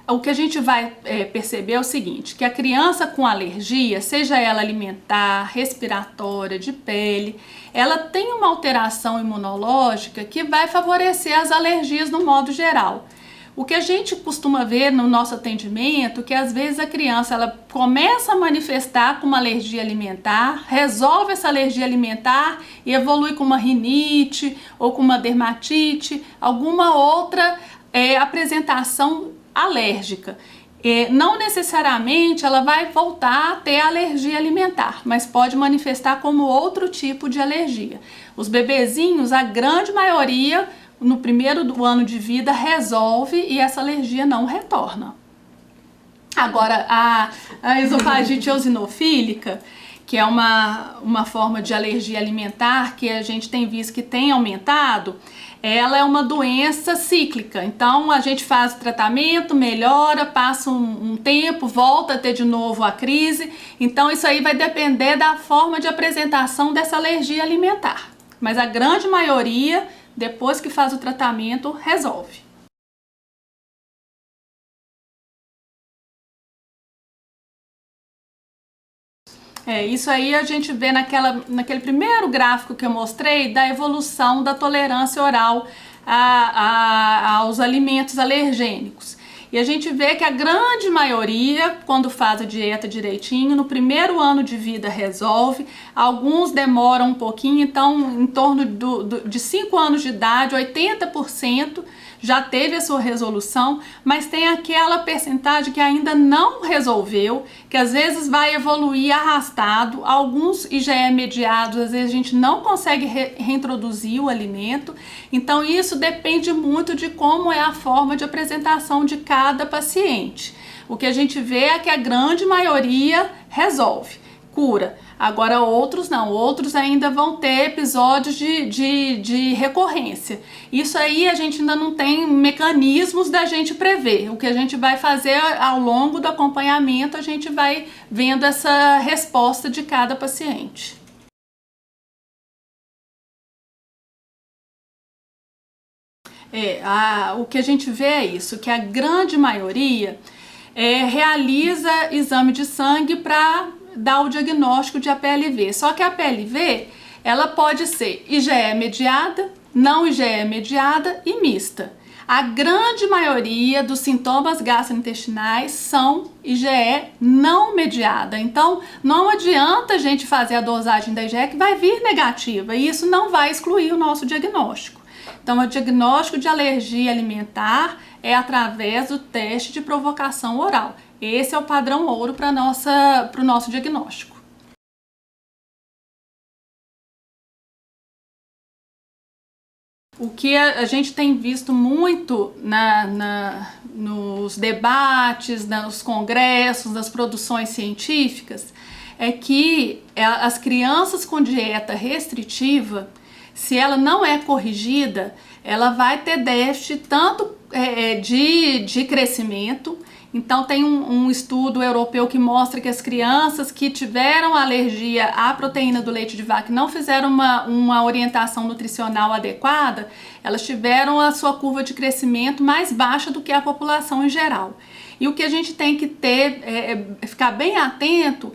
O que a gente vai perceber é o seguinte, que a criança com alergia, seja ela alimentar, respiratória, de pele, ela tem uma alteração imunológica que vai favorecer as alergias no modo geral. O que a gente costuma ver no nosso atendimento, que às vezes a criança ela começa a manifestar com uma alergia alimentar, resolve essa alergia alimentar e evolui com uma rinite ou com uma dermatite, alguma outra apresentação alérgica. Não necessariamente ela vai voltar a ter alergia alimentar, mas pode manifestar como outro tipo de alergia. Os bebezinhos, a grande maioria, no primeiro ano de vida, resolve e essa alergia não retorna. Agora, a esofagite eosinofílica, que é uma forma de alergia alimentar que a gente tem visto que tem aumentado, ela é uma doença cíclica. Então a gente faz o tratamento, melhora, passa um tempo, volta a ter de novo a crise. Então isso aí vai depender da forma de apresentação dessa alergia alimentar. Mas a grande maioria, depois que faz o tratamento, resolve. Isso aí a gente vê naquele primeiro gráfico que eu mostrei da evolução da tolerância oral aos alimentos alergênicos. E a gente vê que a grande maioria, quando faz a dieta direitinho, no primeiro ano de vida resolve. Alguns demoram um pouquinho, então em torno de 5 anos de idade, 80% já teve a sua resolução, mas tem aquela percentagem que ainda não resolveu, que às vezes vai evoluir arrastado, alguns IgE mediados, às vezes a gente não consegue reintroduzir o alimento. Então isso depende muito de como é a forma de apresentação de cada paciente. O que a gente vê é que a grande maioria resolve, cura. Agora outros não, outros ainda vão ter episódios de recorrência. Isso aí a gente ainda não tem mecanismos da gente prever. O que a gente vai fazer ao longo do acompanhamento, a gente vai vendo essa resposta de cada paciente. O que a gente vê é isso, que a grande maioria realiza exame de sangue para dar o diagnóstico de APLV. Só que a APLV, ela pode ser IgE mediada, não IgE mediada e mista. A grande maioria dos sintomas gastrointestinais são IgE não mediada. Então, não adianta a gente fazer a dosagem da IgE que vai vir negativa e isso não vai excluir o nosso diagnóstico. Então, o diagnóstico de alergia alimentar é através do teste de provocação oral. Esse é o padrão ouro para o nosso diagnóstico. O que a gente tem visto muito nos debates, nos congressos, nas produções científicas, é que as crianças com dieta restritiva, se ela não é corrigida, ela vai ter déficit tanto de crescimento. Então tem um estudo europeu que mostra que as crianças que tiveram alergia à proteína do leite de vaca e não fizeram uma orientação nutricional adequada, elas tiveram a sua curva de crescimento mais baixa do que a população em geral. E o que a gente tem que ficar bem atento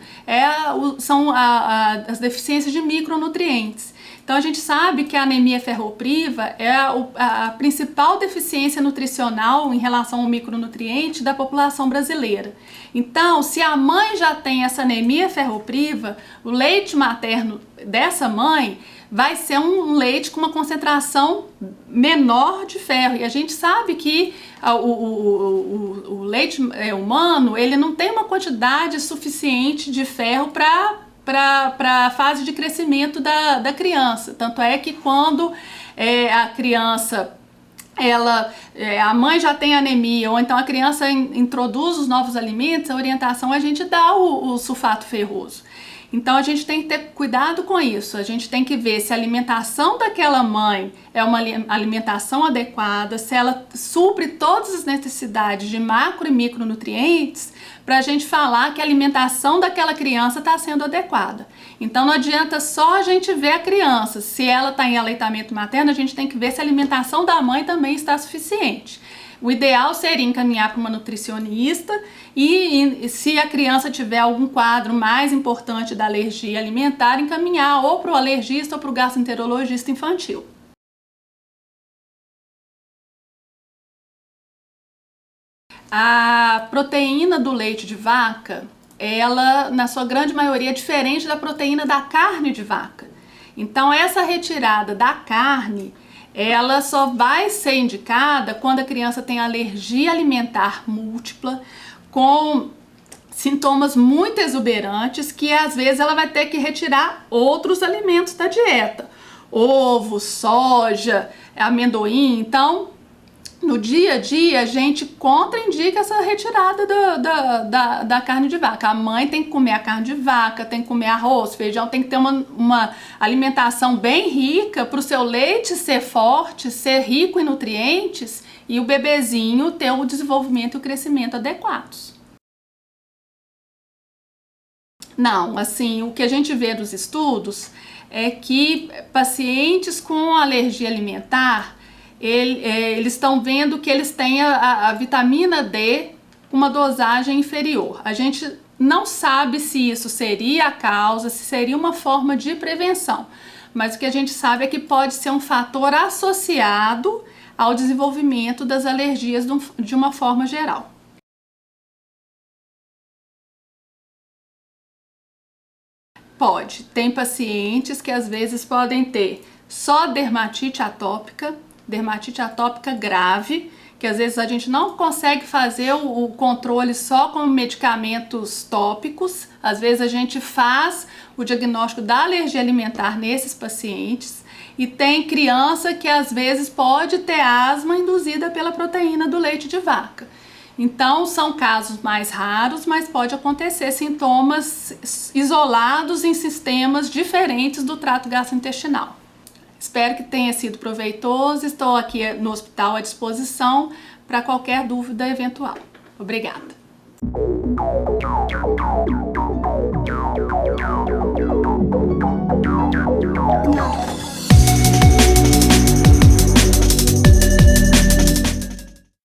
são as deficiências de micronutrientes. Então a gente sabe que a anemia ferropriva é a principal deficiência nutricional em relação ao micronutriente da população brasileira. Então, se a mãe já tem essa anemia ferropriva, o leite materno dessa mãe vai ser um leite com uma concentração menor de ferro. E a gente sabe que o leite humano, ele não tem uma quantidade suficiente de ferro para a fase de crescimento da criança. Tanto é que quando a criança, a mãe já tem anemia, ou então a criança introduz os novos alimentos, a orientação é a gente dar o sulfato ferroso. Então a gente tem que ter cuidado com isso, a gente tem que ver se a alimentação daquela mãe é uma alimentação adequada, se ela supre todas as necessidades de macro e micronutrientes, para a gente falar que a alimentação daquela criança está sendo adequada. Então não adianta só a gente ver a criança, se ela está em aleitamento materno, a gente tem que ver se a alimentação da mãe também está suficiente. O ideal seria encaminhar para uma nutricionista e se a criança tiver algum quadro mais importante da alergia alimentar, encaminhar ou para o alergista ou para o gastroenterologista infantil. A proteína do leite de vaca, ela, na sua grande maioria, é diferente da proteína da carne de vaca. Então, essa retirada da carne, ela só vai ser indicada quando a criança tem alergia alimentar múltipla, com sintomas muito exuberantes, que às vezes ela vai ter que retirar outros alimentos da dieta. Ovo, soja, amendoim. Então, no dia a dia, a gente contraindica essa retirada da carne de vaca. A mãe tem que comer a carne de vaca, tem que comer arroz, feijão, tem que ter uma alimentação bem rica para o seu leite ser forte, ser rico em nutrientes e o bebezinho ter o desenvolvimento e o crescimento adequados. Não, assim, o que a gente vê dos estudos é que pacientes com alergia alimentar, eles estão vendo que eles têm a vitamina D com uma dosagem inferior. A gente não sabe se isso seria a causa, se seria uma forma de prevenção, mas o que a gente sabe é que pode ser um fator associado ao desenvolvimento das alergias de uma forma geral. Pode. Tem pacientes que às vezes podem ter só dermatite atópica grave, que às vezes a gente não consegue fazer o controle só com medicamentos tópicos. Às vezes a gente faz o diagnóstico da alergia alimentar nesses pacientes. E tem criança que às vezes pode ter asma induzida pela proteína do leite de vaca. Então, são casos mais raros, mas pode acontecer sintomas isolados em sistemas diferentes do trato gastrointestinal. Espero que tenha sido proveitoso. Estou aqui no hospital à disposição para qualquer dúvida eventual. Obrigada.